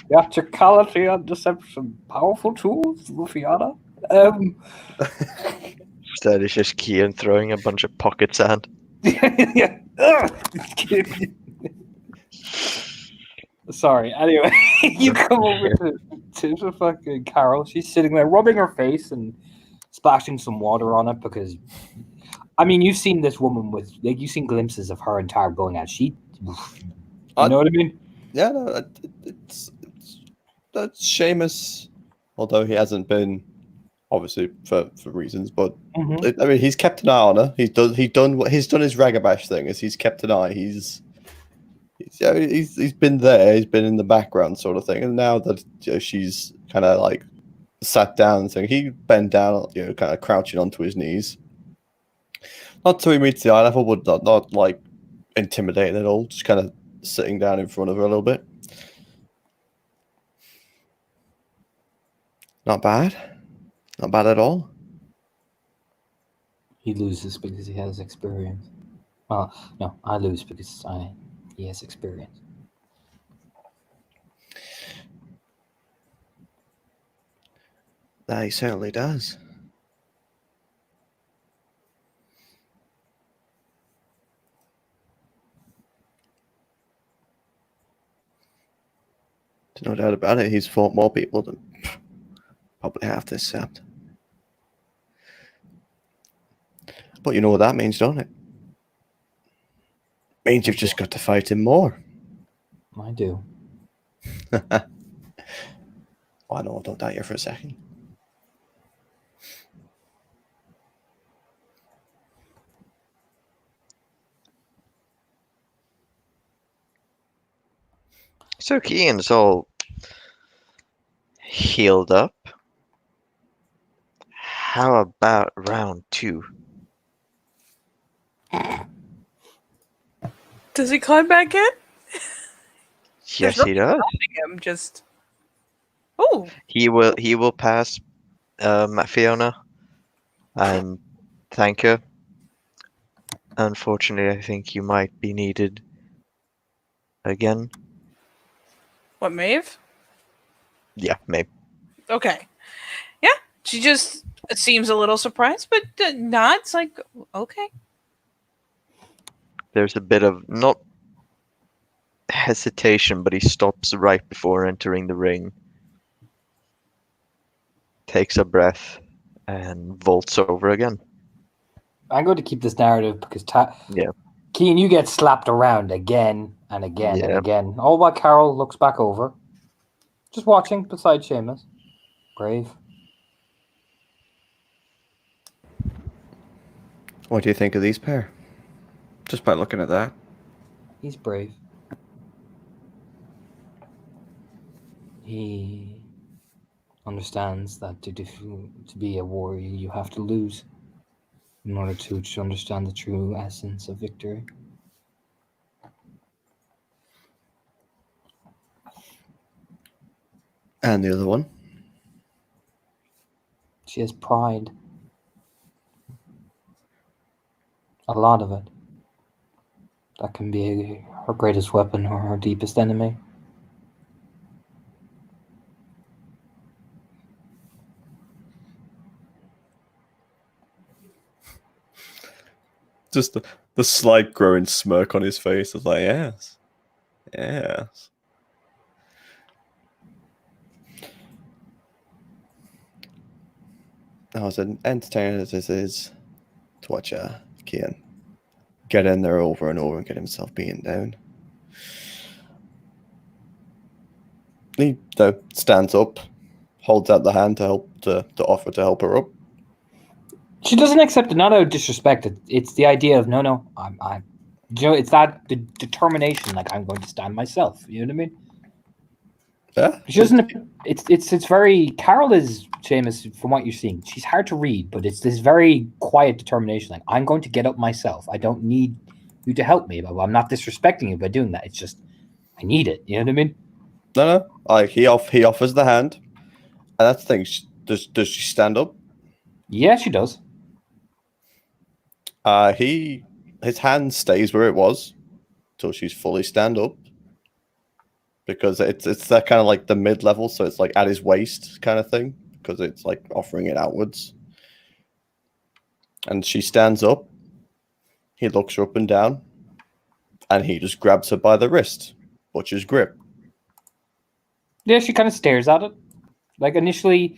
Theatricality and deception, powerful tools, Lufiana. Instead, it's just Kian throwing a bunch of pocket sand. Yeah. Sorry. Anyway, you come over to the fucking Carol. She's sitting there rubbing her face and splashing some water on it because, I mean, you've seen this woman with, like, you've seen glimpses of her and Tar going at. You know what I mean? Yeah, no, it's that's Seamus, although he hasn't been, obviously for reasons, but I mean, he's kept an eye on her. He's done his Ragabash thing. Is he's kept an eye. He's been there. He's been in the background, sort of thing. And now that she's kind of like sat down and thing, he bent down, kind of crouching onto his knees. Not till he meets the eye level, but not like intimidating at all. Just kind of sitting down in front of her a little bit. Not bad. Not bad at all. He loses because he has experience. Well, no, I lose because he has experience. He certainly does. There's no doubt about it. He's fought more people than probably half this set. But you know what that means, don't it? Means you've just got to fight him more. I do. Oh, no, don't doubt you for a second. So Kian's all healed up. How about round 2? Does he climb back in? Yes, he does. Him just. Oh. He will pass Fiona and thank her. Unfortunately, I think you might be needed again. What, Maeve? Yeah, maybe. Okay. Yeah, she just seems a little surprised, but nods like, okay. There's a bit of not hesitation, but he stops right before entering the ring. Takes a breath and vaults over again. I'm going to keep this narrative because Yeah. Cian, you get slapped around again and again and Yeah. again. All while Carol looks back over. Just watching beside Seamus. Brave. What do you think of these pair? Just by looking at that. He's brave. He understands that to be a warrior, you have to lose in order to understand the true essence of victory. And the other one? She has pride. A lot of it. That can be her greatest weapon or her deepest enemy. Just the slight growing smirk on his face. It's like, yes. Yes. Now, as entertaining as this is to watch Cian get in there over and over and get himself beaten down, he stands up, holds out the hand to help to offer to help her up. She doesn't accept it, not out of disrespect. It's the idea of no, I'm it's that determination. Like, I'm going to stand myself. You know what I mean? Yeah. She doesn't. It's very. Carol is, Seamus, from what you're seeing. She's hard to read, but it's this very quiet determination. Like, I'm going to get up myself. I don't need you to help me. But I'm not disrespecting you by doing that. It's just I need it. You know what I mean? No. Like he offers the hand, and that's the thing. Does she stand up? Yeah, she does. His hand stays where it was till she's fully stand up. Because it's that kind of like the mid level, so it's like at his waist kind of thing, because it's like offering it outwards. And she stands up. He looks her up and down, and he just grabs her by the wrist, Butcher's grip. Yeah, she kind of stares at it. Like initially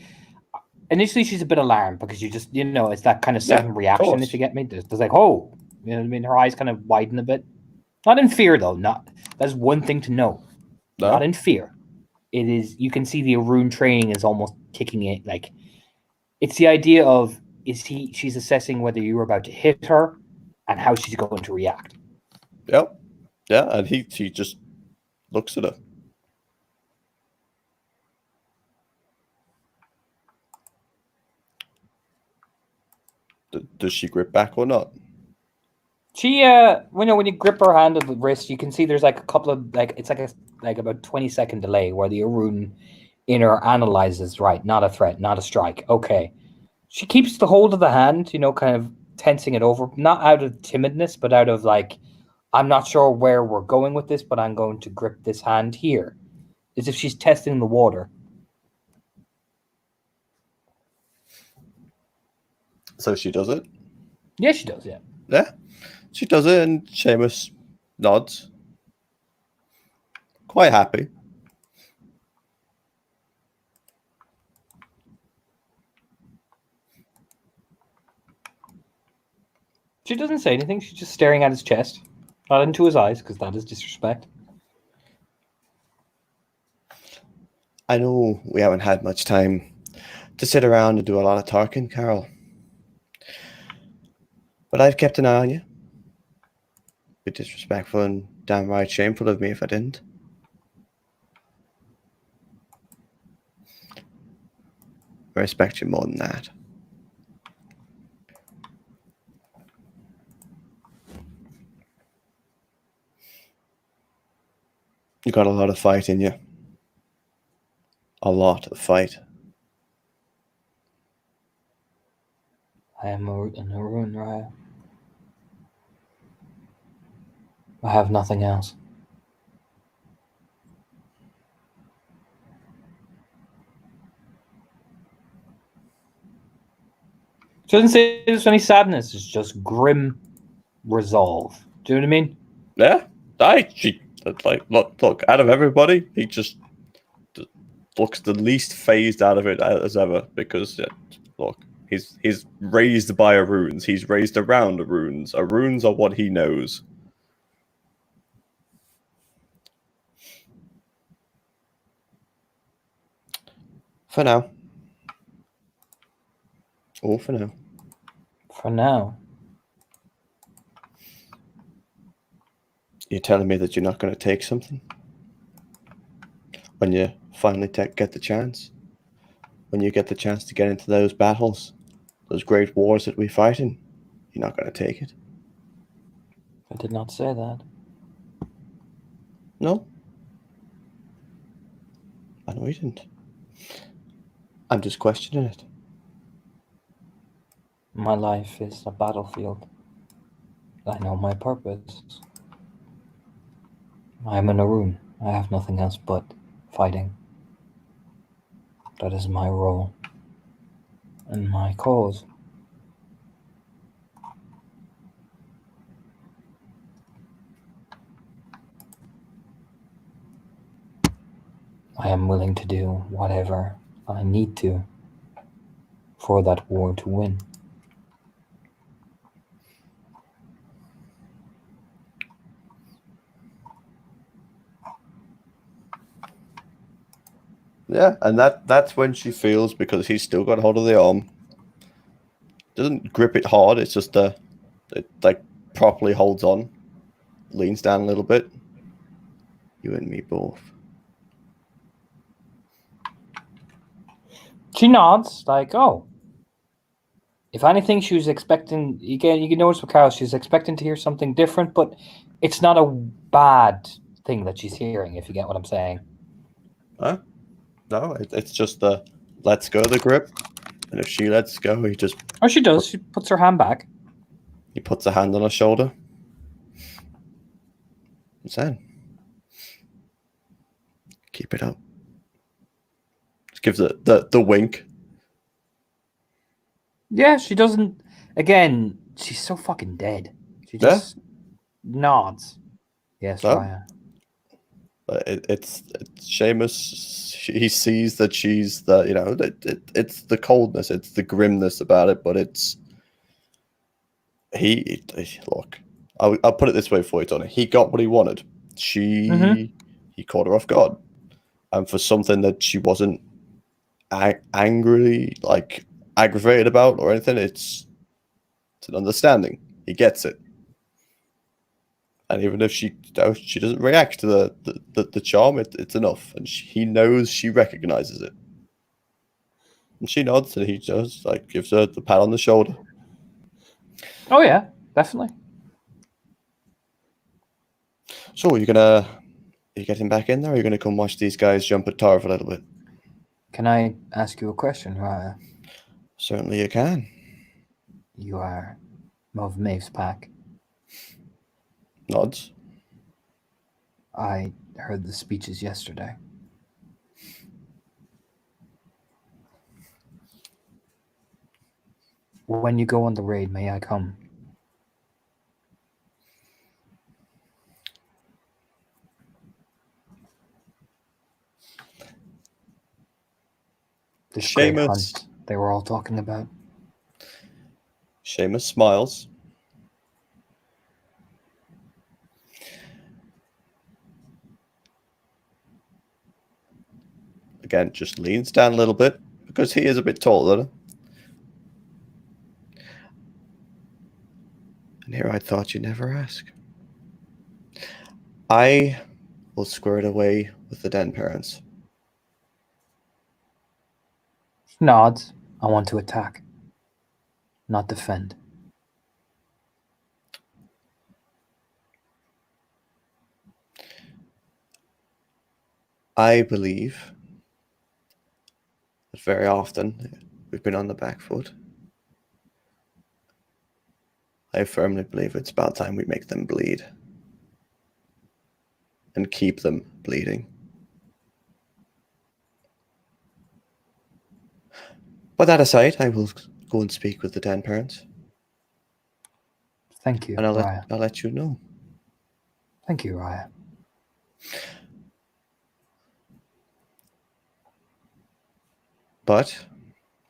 she's a bit alarmed because you just, it's that kind of sudden reaction, course. if you get me. There's like, oh, you know what I mean? Her eyes kind of widen a bit. Not in fear, though. That's one thing to know. No? Not in fear. It is, you can see the Arun training is almost kicking it. Like, it's the idea of, she's assessing whether you were about to hit her and how she's going to react. Yep. Yeah, and he just looks at her. Does she grip back or not? She, when you grip her hand at the wrist, you can see there's like a couple of, like, it's like about 20-second delay where the Arun inner analyzes, right, not a threat, not a strike. Okay. She keeps the hold of the hand, kind of tensing it over, not out of timidness, but out of like, I'm not sure where we're going with this, but I'm going to grip this hand here. As if she's testing the water. So she does it? Yeah, she does, yeah. Yeah. She does it, and Seamus nods. Quite happy. She doesn't say anything. She's just staring at his chest. Not into his eyes, because that is disrespect. I know we haven't had much time to sit around and do a lot of talking, Carol. But I've kept an eye on you. A bit disrespectful and downright shameful of me if I didn't. I respect you more than that. You got a lot of fight in you. A lot of fight. I am an Arun Raya. I have nothing else. She doesn't say there's any sadness. It's just grim resolve. Do you know what I mean? Yeah, look. Out of everybody, he just looks the least phased out of it as ever. Because look, he's raised by Aruns. He's raised around Aruns. Aruns are what he knows. For now. All for now. For now. You're telling me that you're not going to take something? When you finally get the chance? When you get the chance to get into those battles? Those great wars that we fight in? You're not going to take it? I did not say that. No? I know you didn't. I'm just questioning it. My life is a battlefield. I know my purpose. I am an Arun. I have nothing else but fighting. That is my role. And my cause. I am willing to do whatever I need to for that war to win. Yeah, and that's when she feels, because he's still got hold of the arm. Doesn't grip it hard, it's just it like properly holds on. Leans down a little bit. You and me both. She nods, like, oh. If anything, she was expecting, again, you can notice with Carol, she's expecting to hear something different, but it's not a bad thing that she's hearing, if you get what I'm saying. Huh? No, it's just the let's go the grip. And if she lets go, he just... Oh, she does. She puts her hand back. He puts a hand on her shoulder. And said, keep it up. Just gives it the wink. Yeah, she doesn't. Again, she's so fucking dead. She Yeah. just nods. Yes, Oh. Raya. It's Seamus. He sees that she's the, you know, it's the coldness, it's the grimness about it, but it's look. I'll put it this way for you, Tony. He got what he wanted. He caught her off guard, and for something that she wasn't angrily like aggravated about or anything, it's an understanding. He gets it. And even if she doesn't react to the charm, it's enough. And he knows, she recognizes it. And she nods, and he just like gives her the pat on the shoulder. Oh yeah, definitely. So are you getting back in there, or are you gonna come watch these guys jump at Tar for a little bit? Can I ask you a question, Raya? Certainly you can. You are of Maeve's pack. Nods. I heard the speeches yesterday. When you go on the raid, may I come? This great Seamus. hunt they were all talking about. Seamus smiles. Again, just leans down a little bit because he is a bit taller than her. And here I thought you'd never ask. I will square it away with the Den parents. Nods. I want to attack, not defend. I believe that very often we've been on the back foot. I firmly believe it's about time we make them bleed. And keep them bleeding. But that aside, I will go and speak with the Den parents. Thank you, And I'll Raya. let you know. Thank you, Raya. But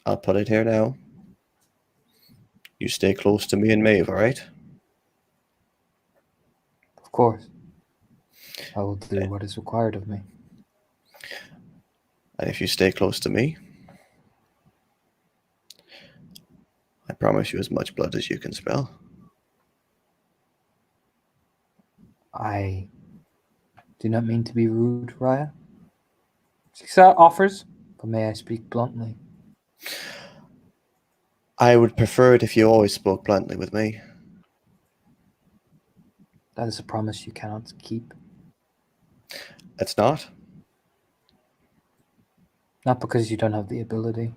I'll put it here now. You stay close to me and Maeve, all right? Of course. I will do what is required of me. And if you stay close to me, I promise you as much blood as you can spell. I do not mean to be rude, Raya. She offers, but may I speak bluntly? I would prefer it if you always spoke bluntly with me. That is a promise you cannot keep. It's not. Not because you don't have the ability.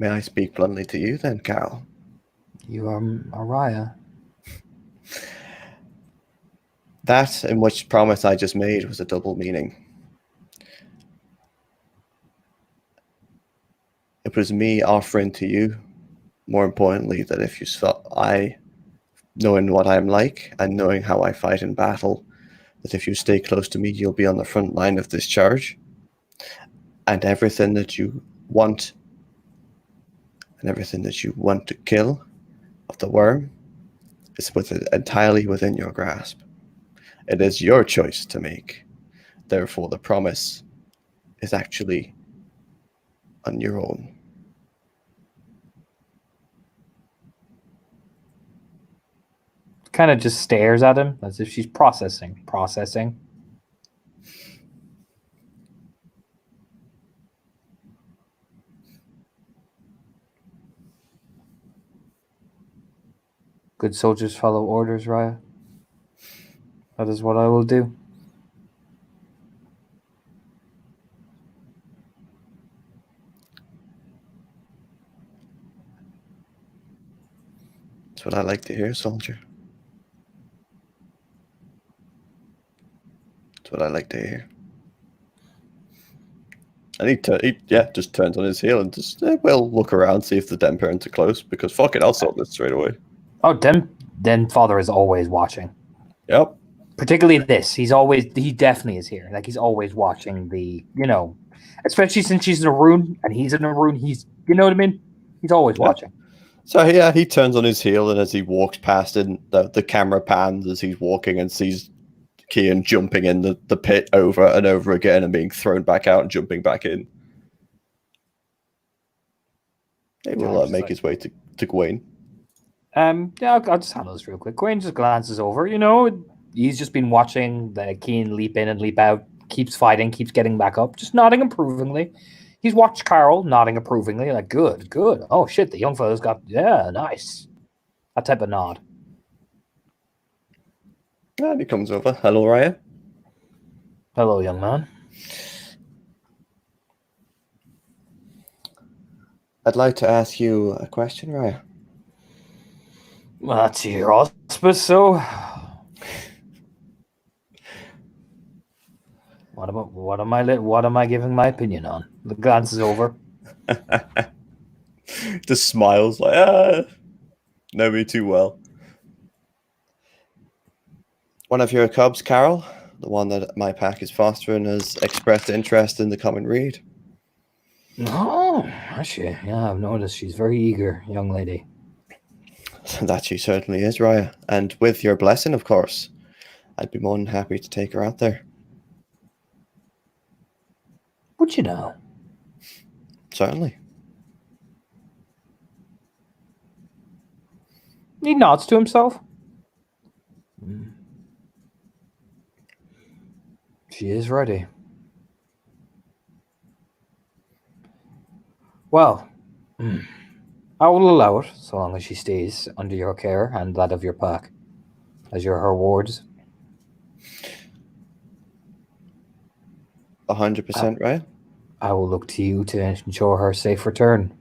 May I speak bluntly to you then, Carol? You are Raya. That in which promise I just made was a double meaning. It was me offering to you, more importantly, that if you saw knowing what I'm like and knowing how I fight in battle, that if you stay close to me, you'll be on the front line of this charge. And everything that you want and everything that you want to kill of the worm is entirely within your grasp. It is your choice to make. Therefore, the promise is actually on your own. Kind of just stares at him as if she's processing. Good soldiers follow orders, Raya. That is what I will do. That's what I like to hear, soldier. That's what I like to hear. And he just turns on his heel and just we'll look around, see if the den parents are close, because fuck it, I'll sort this straight away. Oh, then father is always watching. Yep. Particularly this. He definitely is here. Like, he's always watching the, especially since she's in a room and he's in a room, you know what I mean? He's always watching. So yeah, he turns on his heel, and as he walks past, and the camera pans as he's walking and sees Kian jumping in the pit over and over again and being thrown back out and jumping back in. He will make his way to Gwaine. Yeah, I'll just handle this real quick. Gwaine just glances over. He's just been watching the Kian leap in and leap out, keeps fighting, keeps getting back up, just nodding approvingly. He's watched Carol nodding approvingly, like, good. Oh, shit, the young fellow's got, yeah, nice. That type of nod. And he comes over. Hello, Raya. Hello, young man. I'd like to ask you a question, Raya. Well, that's your auspice, so... What am I giving my opinion on? The glances over. Just smiles like, know me too well. One of your cubs, Carol, the one that my pack is fostering, has expressed interest in the common read. Oh, has she? Yeah, I've noticed she's very eager, young lady. That she certainly is, Raya. And with your blessing, of course, I'd be more than happy to take her out there. Would you know? Certainly. He nods to himself. She is ready. Well, I will allow it, so long as she stays under your care and that of your pack, as you're her wards. 100%, Raya. I will look to you to ensure her safe return.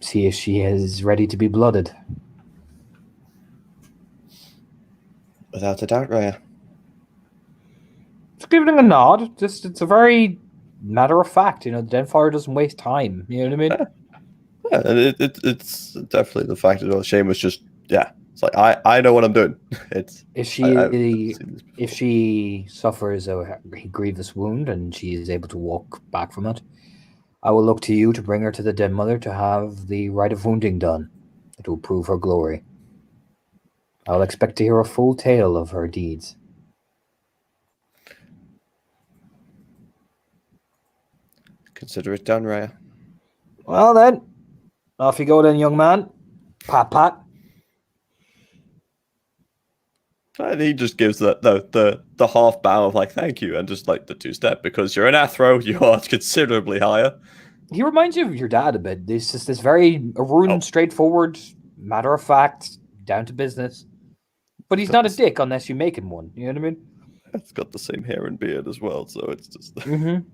See if she is ready to be blooded. Without a doubt, Raya. Just giving a nod. Just, it's a very matter of fact. The Denfire doesn't waste time. You know what I mean? Yeah, and it's definitely the fact that Seamus just, it's like, I know what I'm doing. If she suffers a grievous wound and she is able to walk back from it, I will look to you to bring her to the Den Mother to have the rite of wounding done. It will prove her glory. I'll expect to hear a full tale of her deeds. Consider it done, Raya. Well then, off you go then, young man. Pat, pat. And he just gives the half bow of like, thank you, and just like the 2-step, because you're an Athro, you are considerably higher. He reminds you of your dad a bit. This is this very Arun, straightforward, matter of fact, down to business. But he's not a dick unless you make him one. You know what I mean? It's got the same hair and beard as well, so it's just.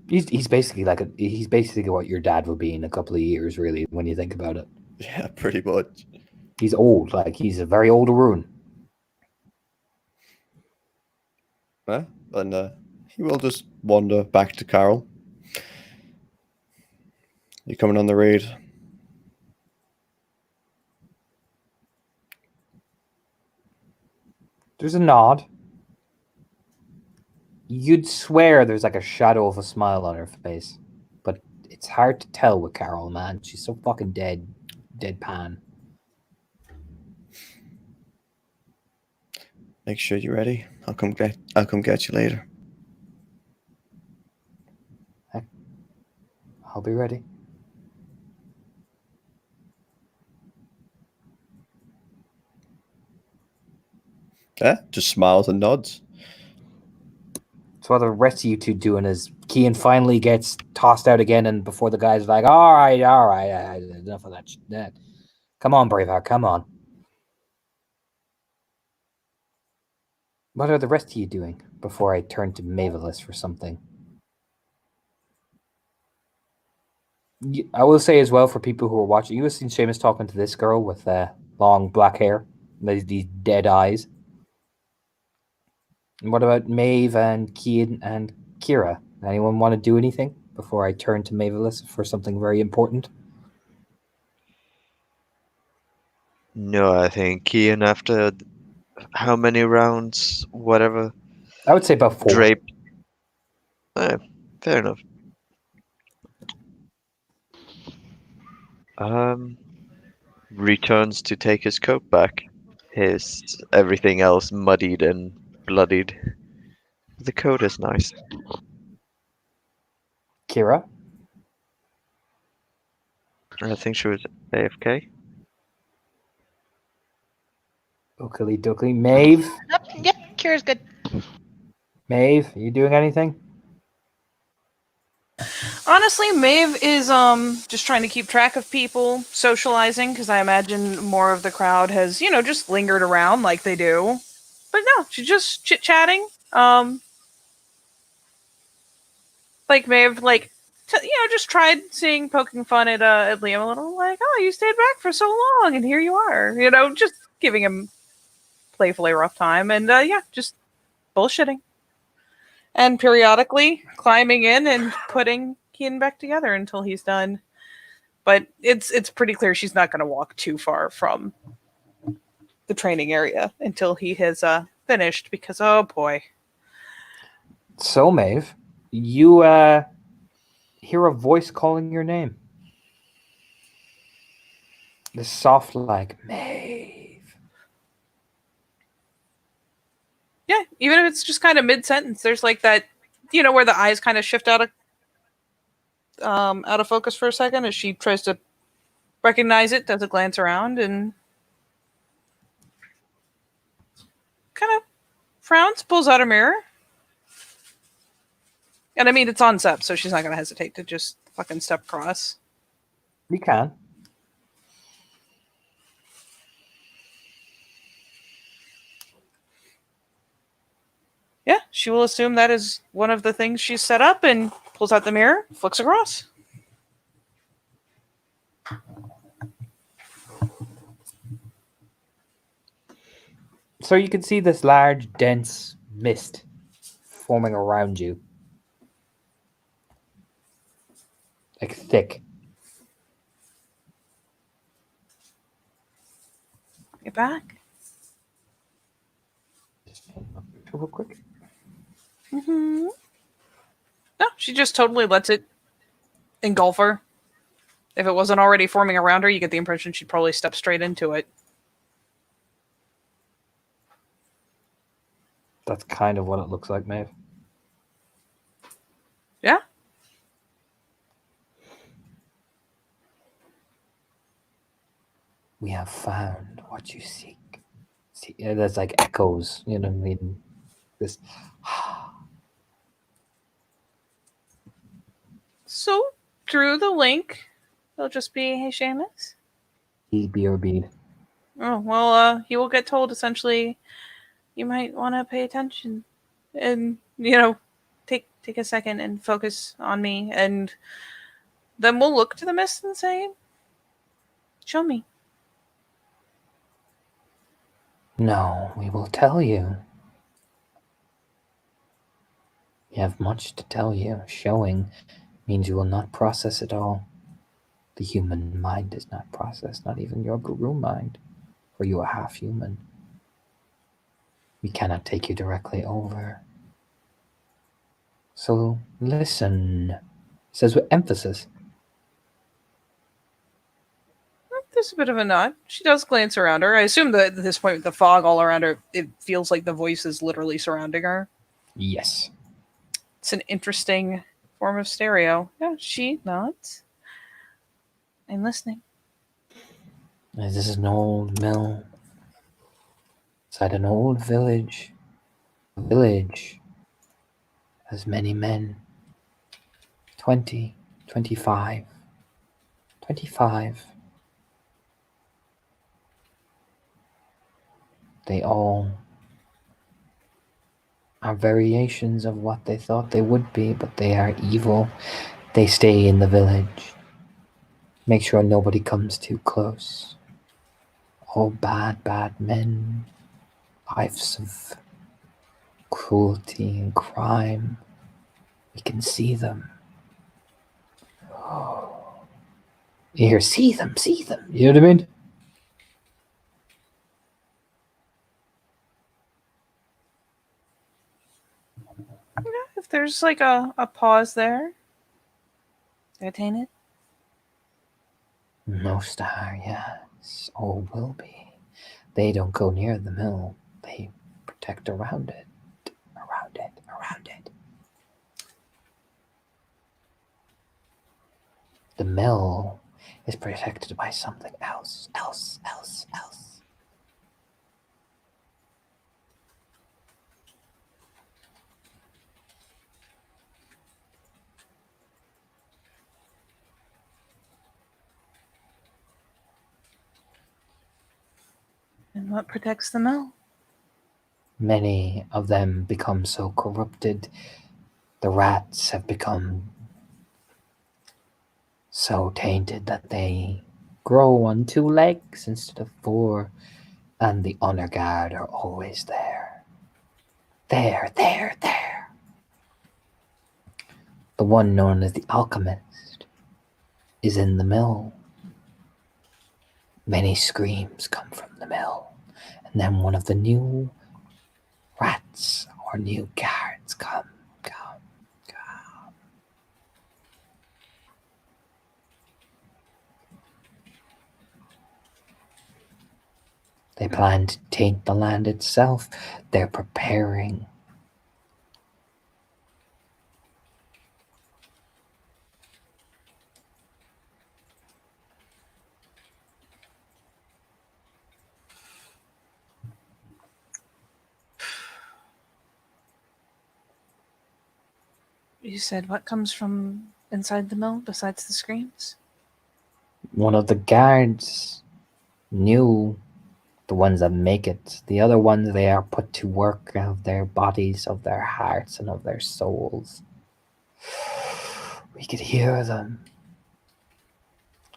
He's basically he's basically what your dad will be in a couple of years, really, when you think about it. Yeah, pretty much. He's old, like he's a very old Arun. Yeah, and he will just wander back to Carol. You coming on the raid? There's a nod. You'd swear there's like a shadow of a smile on her face, but it's hard to tell with Carol, man. She's so fucking deadpan. Make sure you're ready. I'll come get you later. I'll be ready. Yeah, just smiles and nods. So what the rest of you two doing is Kian finally gets tossed out again, and before the guys like, all right, enough of that. Come on, Braveheart, come on. What are the rest of you doing before I turn to Mavelis for something? I will say as well for people who are watching, you have seen Seamus talking to this girl with long black hair, these dead eyes. And what about Maeve and Kian and Kira? Anyone want to do anything before I turn to Mavelis for something very important? No, I think Kian, after how many rounds, whatever, I would say about 4. draped. Fair enough. Returns to take his coat back. His everything else muddied and bloodied. The coat is nice. Kira? I think she was AFK. Oakley Duckley. Maeve? Yep, Kira's good. Maeve, you doing anything? Honestly, Maeve is just trying to keep track of people, socializing, because I imagine more of the crowd has, just lingered around like they do. But no, she's just chit-chatting. Like Maeve, just tried poking fun at Liam a little, like, oh, you stayed back for so long, and here you are. Just giving him playfully rough time, and just bullshitting. And periodically climbing in and putting Kian back together until he's done. But it's pretty clear she's not going to walk too far from the training area until he has finished, because, oh boy. So, Maeve, you hear a voice calling your name. This soft, like, Maeve. Yeah, even if it's just kind of mid-sentence, there's like that, where the eyes kind of shift out of focus for a second as she tries to recognize it, does a glance around, and kind of frowns, pulls out a mirror. And I mean, it's on Sep, so she's not going to hesitate to just fucking step across. You can. Yeah, she will assume that is one of the things she's set up and pulls out the mirror, flicks across. So you can see this large, dense mist forming around you. Like thick. Get back. Real quick. Mm-hmm. No, she just totally lets it engulf her. If it wasn't already forming around her, you get the impression she'd probably step straight into it. That's kind of what it looks like, Maeve. Yeah. We have found what you seek. See, there's like echoes, you know what I mean? This. So, through the link, it'll just be, hey, Seamus. BRB. Oh, well, he will get told, essentially, you might want to pay attention. And, take a second and focus on me. And then we'll look to the mist and say, show me. No, we will tell you. We have much to tell you. Showing means you will not process it all. The human mind does not process, not even your guru mind, for you are half human. We cannot take you directly over. So listen. It says with emphasis. There's a bit of a nod. She does glance around her. I assume that at this point, with the fog all around her, it feels like the voice is literally surrounding her. Yes. It's an interesting form of stereo. Yeah, she nods. I'm listening. This is an old mill. Inside an old village. A village has many men. 20, 25. 25. They all are variations of what they thought they would be, but they are evil. They stay in the village. Make sure nobody comes too close. All bad, bad men. Lives of cruelty and crime. We can see them. Here, see them, see them. You know what I mean? If there's like a pause there, entertain it. Most are, yes. Or will be. They don't go near the mill. They protect around it. Around it. Around it. The mill is protected by something else. Else. And what protects the mill? Many of them become so corrupted. The rats have become so tainted that they grow on 2 legs instead of 4, and the honor guard are always there. There. The one known as the alchemist is in the mill. Many screams come from the mill, and then one of the new rats or new guards come. They plan to taint the land itself. They're preparing. You said what comes from inside the mill besides the screams? One of the guards knew the ones that make it. The other ones, they are put to work of their bodies, of their hearts, and of their souls. We could hear them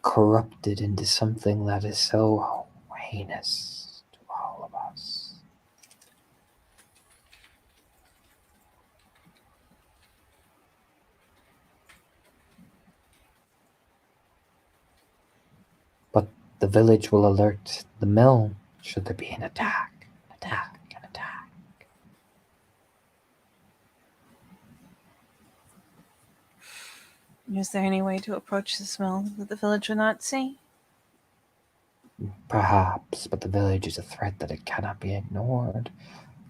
corrupted into something that is so heinous to all of us. But the village will alert the mill should there be an attack. Is there any way to approach this mill that the village would not see? Perhaps, but the village is a threat that it cannot be ignored.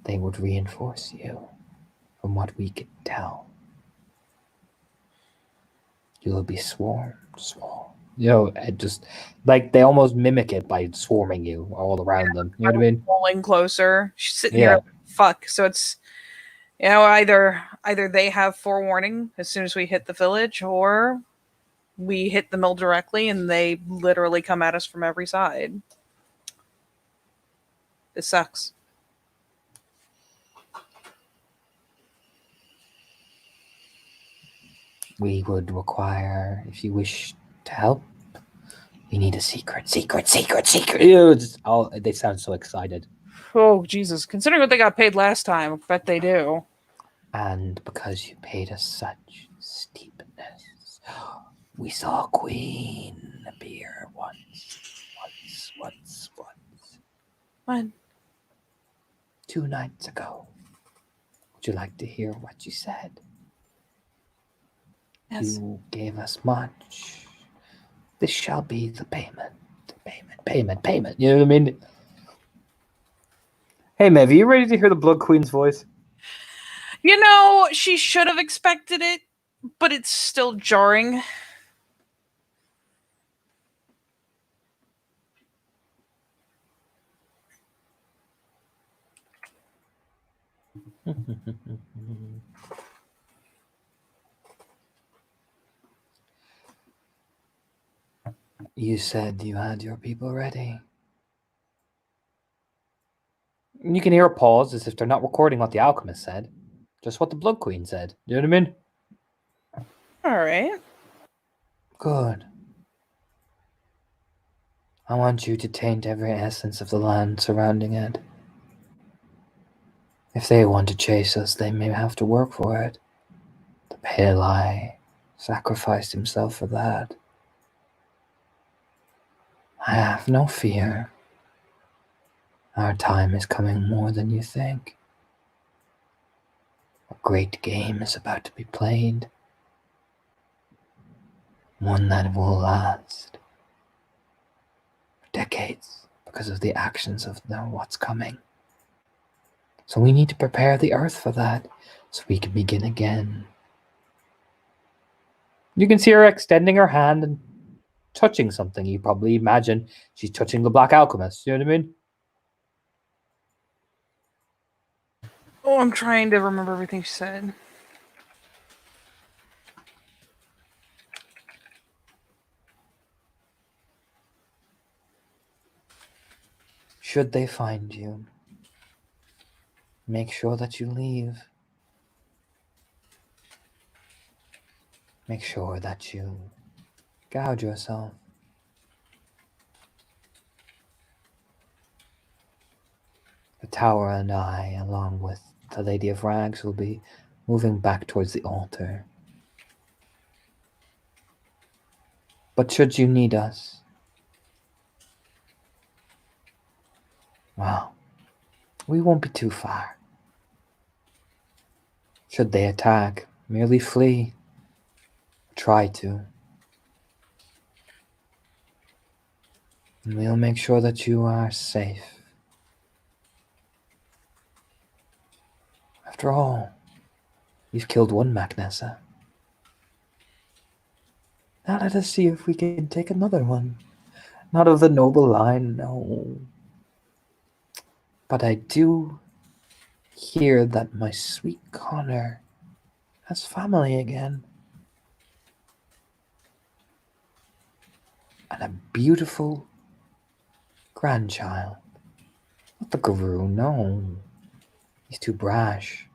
They would reinforce you, from what we can tell. You will be swarmed. You know, it just like they almost mimic it by swarming you all around them. You know what I mean? Rolling closer. She's sitting Yeah. here. Fuck. So it's either they have forewarning as soon as we hit the village, or we hit the mill directly and they literally come at us from every side. This sucks. We would require, if you wish to help, we need a secret. Ew, they sound so excited. Oh, Jesus. Considering what they got paid last time, I bet they do. And because you paid us such steepness, we saw a queen appear once. When? 2 nights ago. Would you like to hear what you said? Yes. You gave us much. This shall be the payment. Payment. You know what I mean? Hey, Mev, are you ready to hear the Blood Queen's voice? You know, she should have expected it, but it's still jarring. You said you had your people ready. You can hear a pause as if they're not recording what the alchemist said. Just what the Blood Queen said. You know what I mean? All right. Good. I want you to taint every essence of the land surrounding it. If they want to chase us, they may have to work for it. The Pale Eye sacrificed himself for that. I have no fear. Our time is coming more than you think. A great game is about to be played. One that will last for decades because of the actions of what's coming. So we need to prepare the earth for that so we can begin again. You can see her extending her hand and touching something. You probably imagine she's touching the Black Alchemist. You know what I mean? Oh, I'm trying to remember everything she said. Should they find you, make sure that you leave. Make sure that you gouge yourself. The tower and I, along with the Lady of Rags, will be moving back towards the altar. But should you need us, well, we won't be too far. Should they attack, merely flee. Try to. And we'll make sure that you are safe. After all, you've killed one Magnessa. Now let us see if we can take another one. Not of the noble line, no. But I do hear that my sweet Connor has family again. And a beautiful grandchild. Not the Guru, no. He's too brash.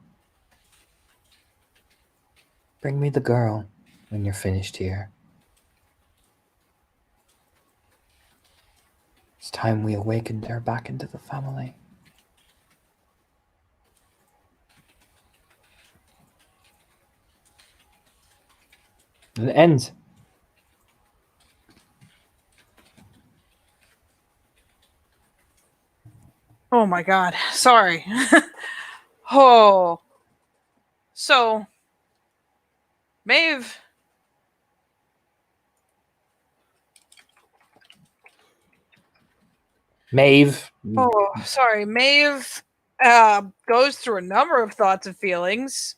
Bring me the girl when you're finished here. It's time we awakened her back into the family. And it ends. Oh my god. Sorry. Oh. So, Maeve. Maeve. Oh, sorry. Maeve goes through a number of thoughts and feelings.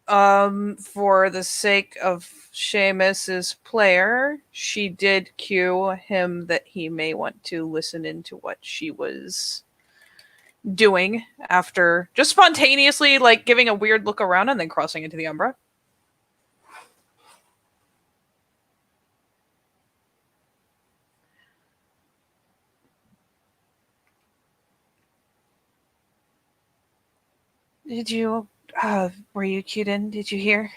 For the sake of Seamus's player, she did cue him that he may want to listen into what she was doing after just spontaneously like giving a weird look around and then crossing into the Umbra. Did you were you cued in? Did you hear?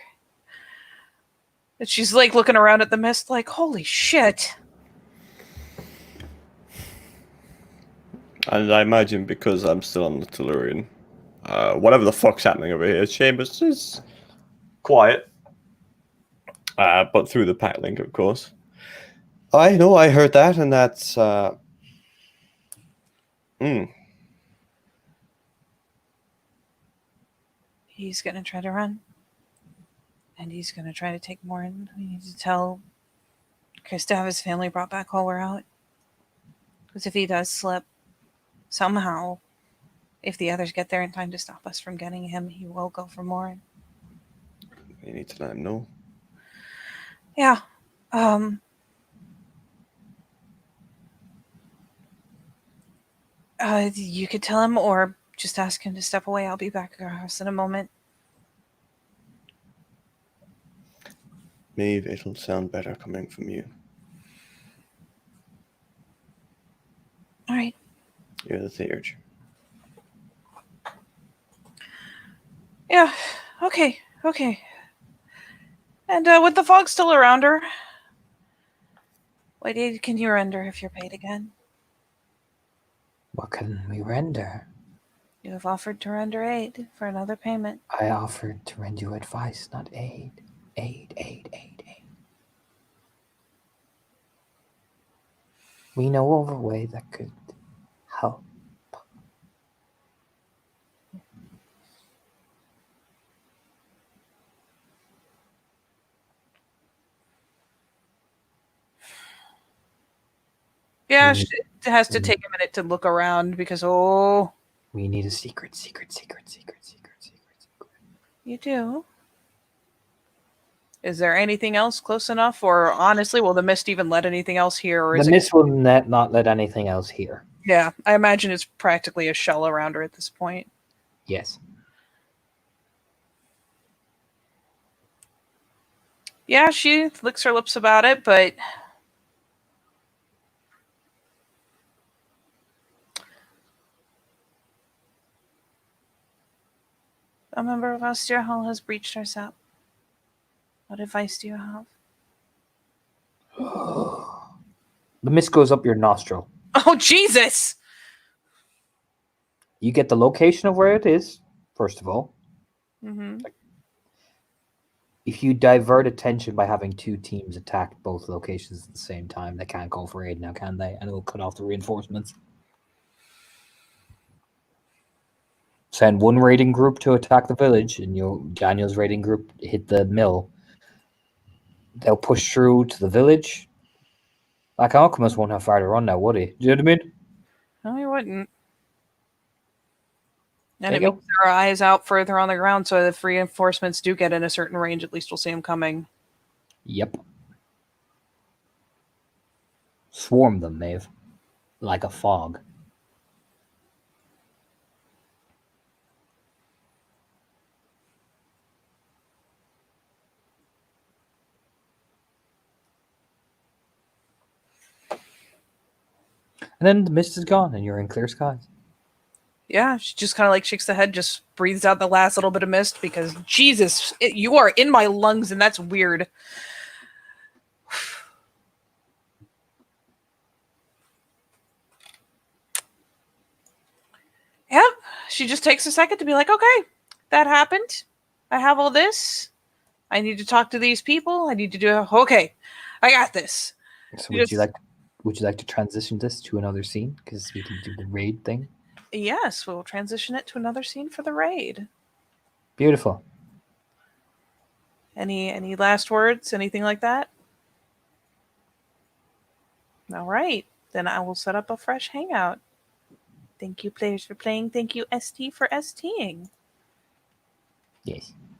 And she's like looking around at the mist like, holy shit. And I imagine because I'm still on the Tellurian, whatever the fuck's happening over here, Seamus is quiet. But through the pack link, of course. I know, I heard that, and that's He's gonna try to run. And he's gonna try to take Morin. We need to tell Chris to have his family brought back while we're out. Because if he does slip, somehow, if the others get there in time to stop us from getting him, he will go for Morin. you need to let him know. Yeah. You could tell him or just ask him to step away. I'll be back at our house in a moment. Maeve, it'll sound better coming from you. All right. You're the theurge. Yeah. Okay. And with the fog still around her, What aid can you render if you're paid again? What can we render? You have offered to render aid for another payment. I offered to render you advice, not aid. Aid, aid, aid, aid. We know of a way that could help. Yeah, Mhm. it has to Mhm. take a minute to look around because, oh, We need a secret, secret, secret, secret, secret, secret, secret. you do. Is there anything else close enough? Or honestly, will the mist even let anything else here? Or is The it? mist will not let anything else here. Yeah, I imagine it's practically a shell around her at this point. Yes. Yeah, she licks her lips about it, but a member of Austere Hall has breached our SAP. What advice do you have? The mist goes up your nostril. Oh, Jesus! You get the location of where it is, first of all. Mm-hmm. If you divert attention by having two teams attack both locations at the same time, they can't call for aid now, can they? And it will cut off the reinforcements. Send one raiding group to attack the village, and Daniel's raiding group hit the mill. They'll push through to the village. Like Alchemist won't have far to run now, would he? Do you know what I mean? No, he wouldn't. And There it you means our eyes out further on the ground, so if reinforcements do get in a certain range, at least we'll see them coming. Yep. Swarm them, Maeve. Like a fog. And then the mist is gone, and you're in clear skies. Yeah, she just kind of like shakes the head, just breathes out the last little bit of mist because Jesus, you are in my lungs, and that's weird. Yep. She just takes a second to be like, okay, that happened. I have all this. I need to talk to these people. I need to do. Okay, I got this. So Yes. would you like to transition this to another scene? Because we can do the raid thing. Yes, we'll transition it to another scene for the raid. Beautiful. Any last words? Anything like that? All right. Then I will set up a fresh hangout. Thank you, players, for playing. Thank you, ST, for STing. Yes.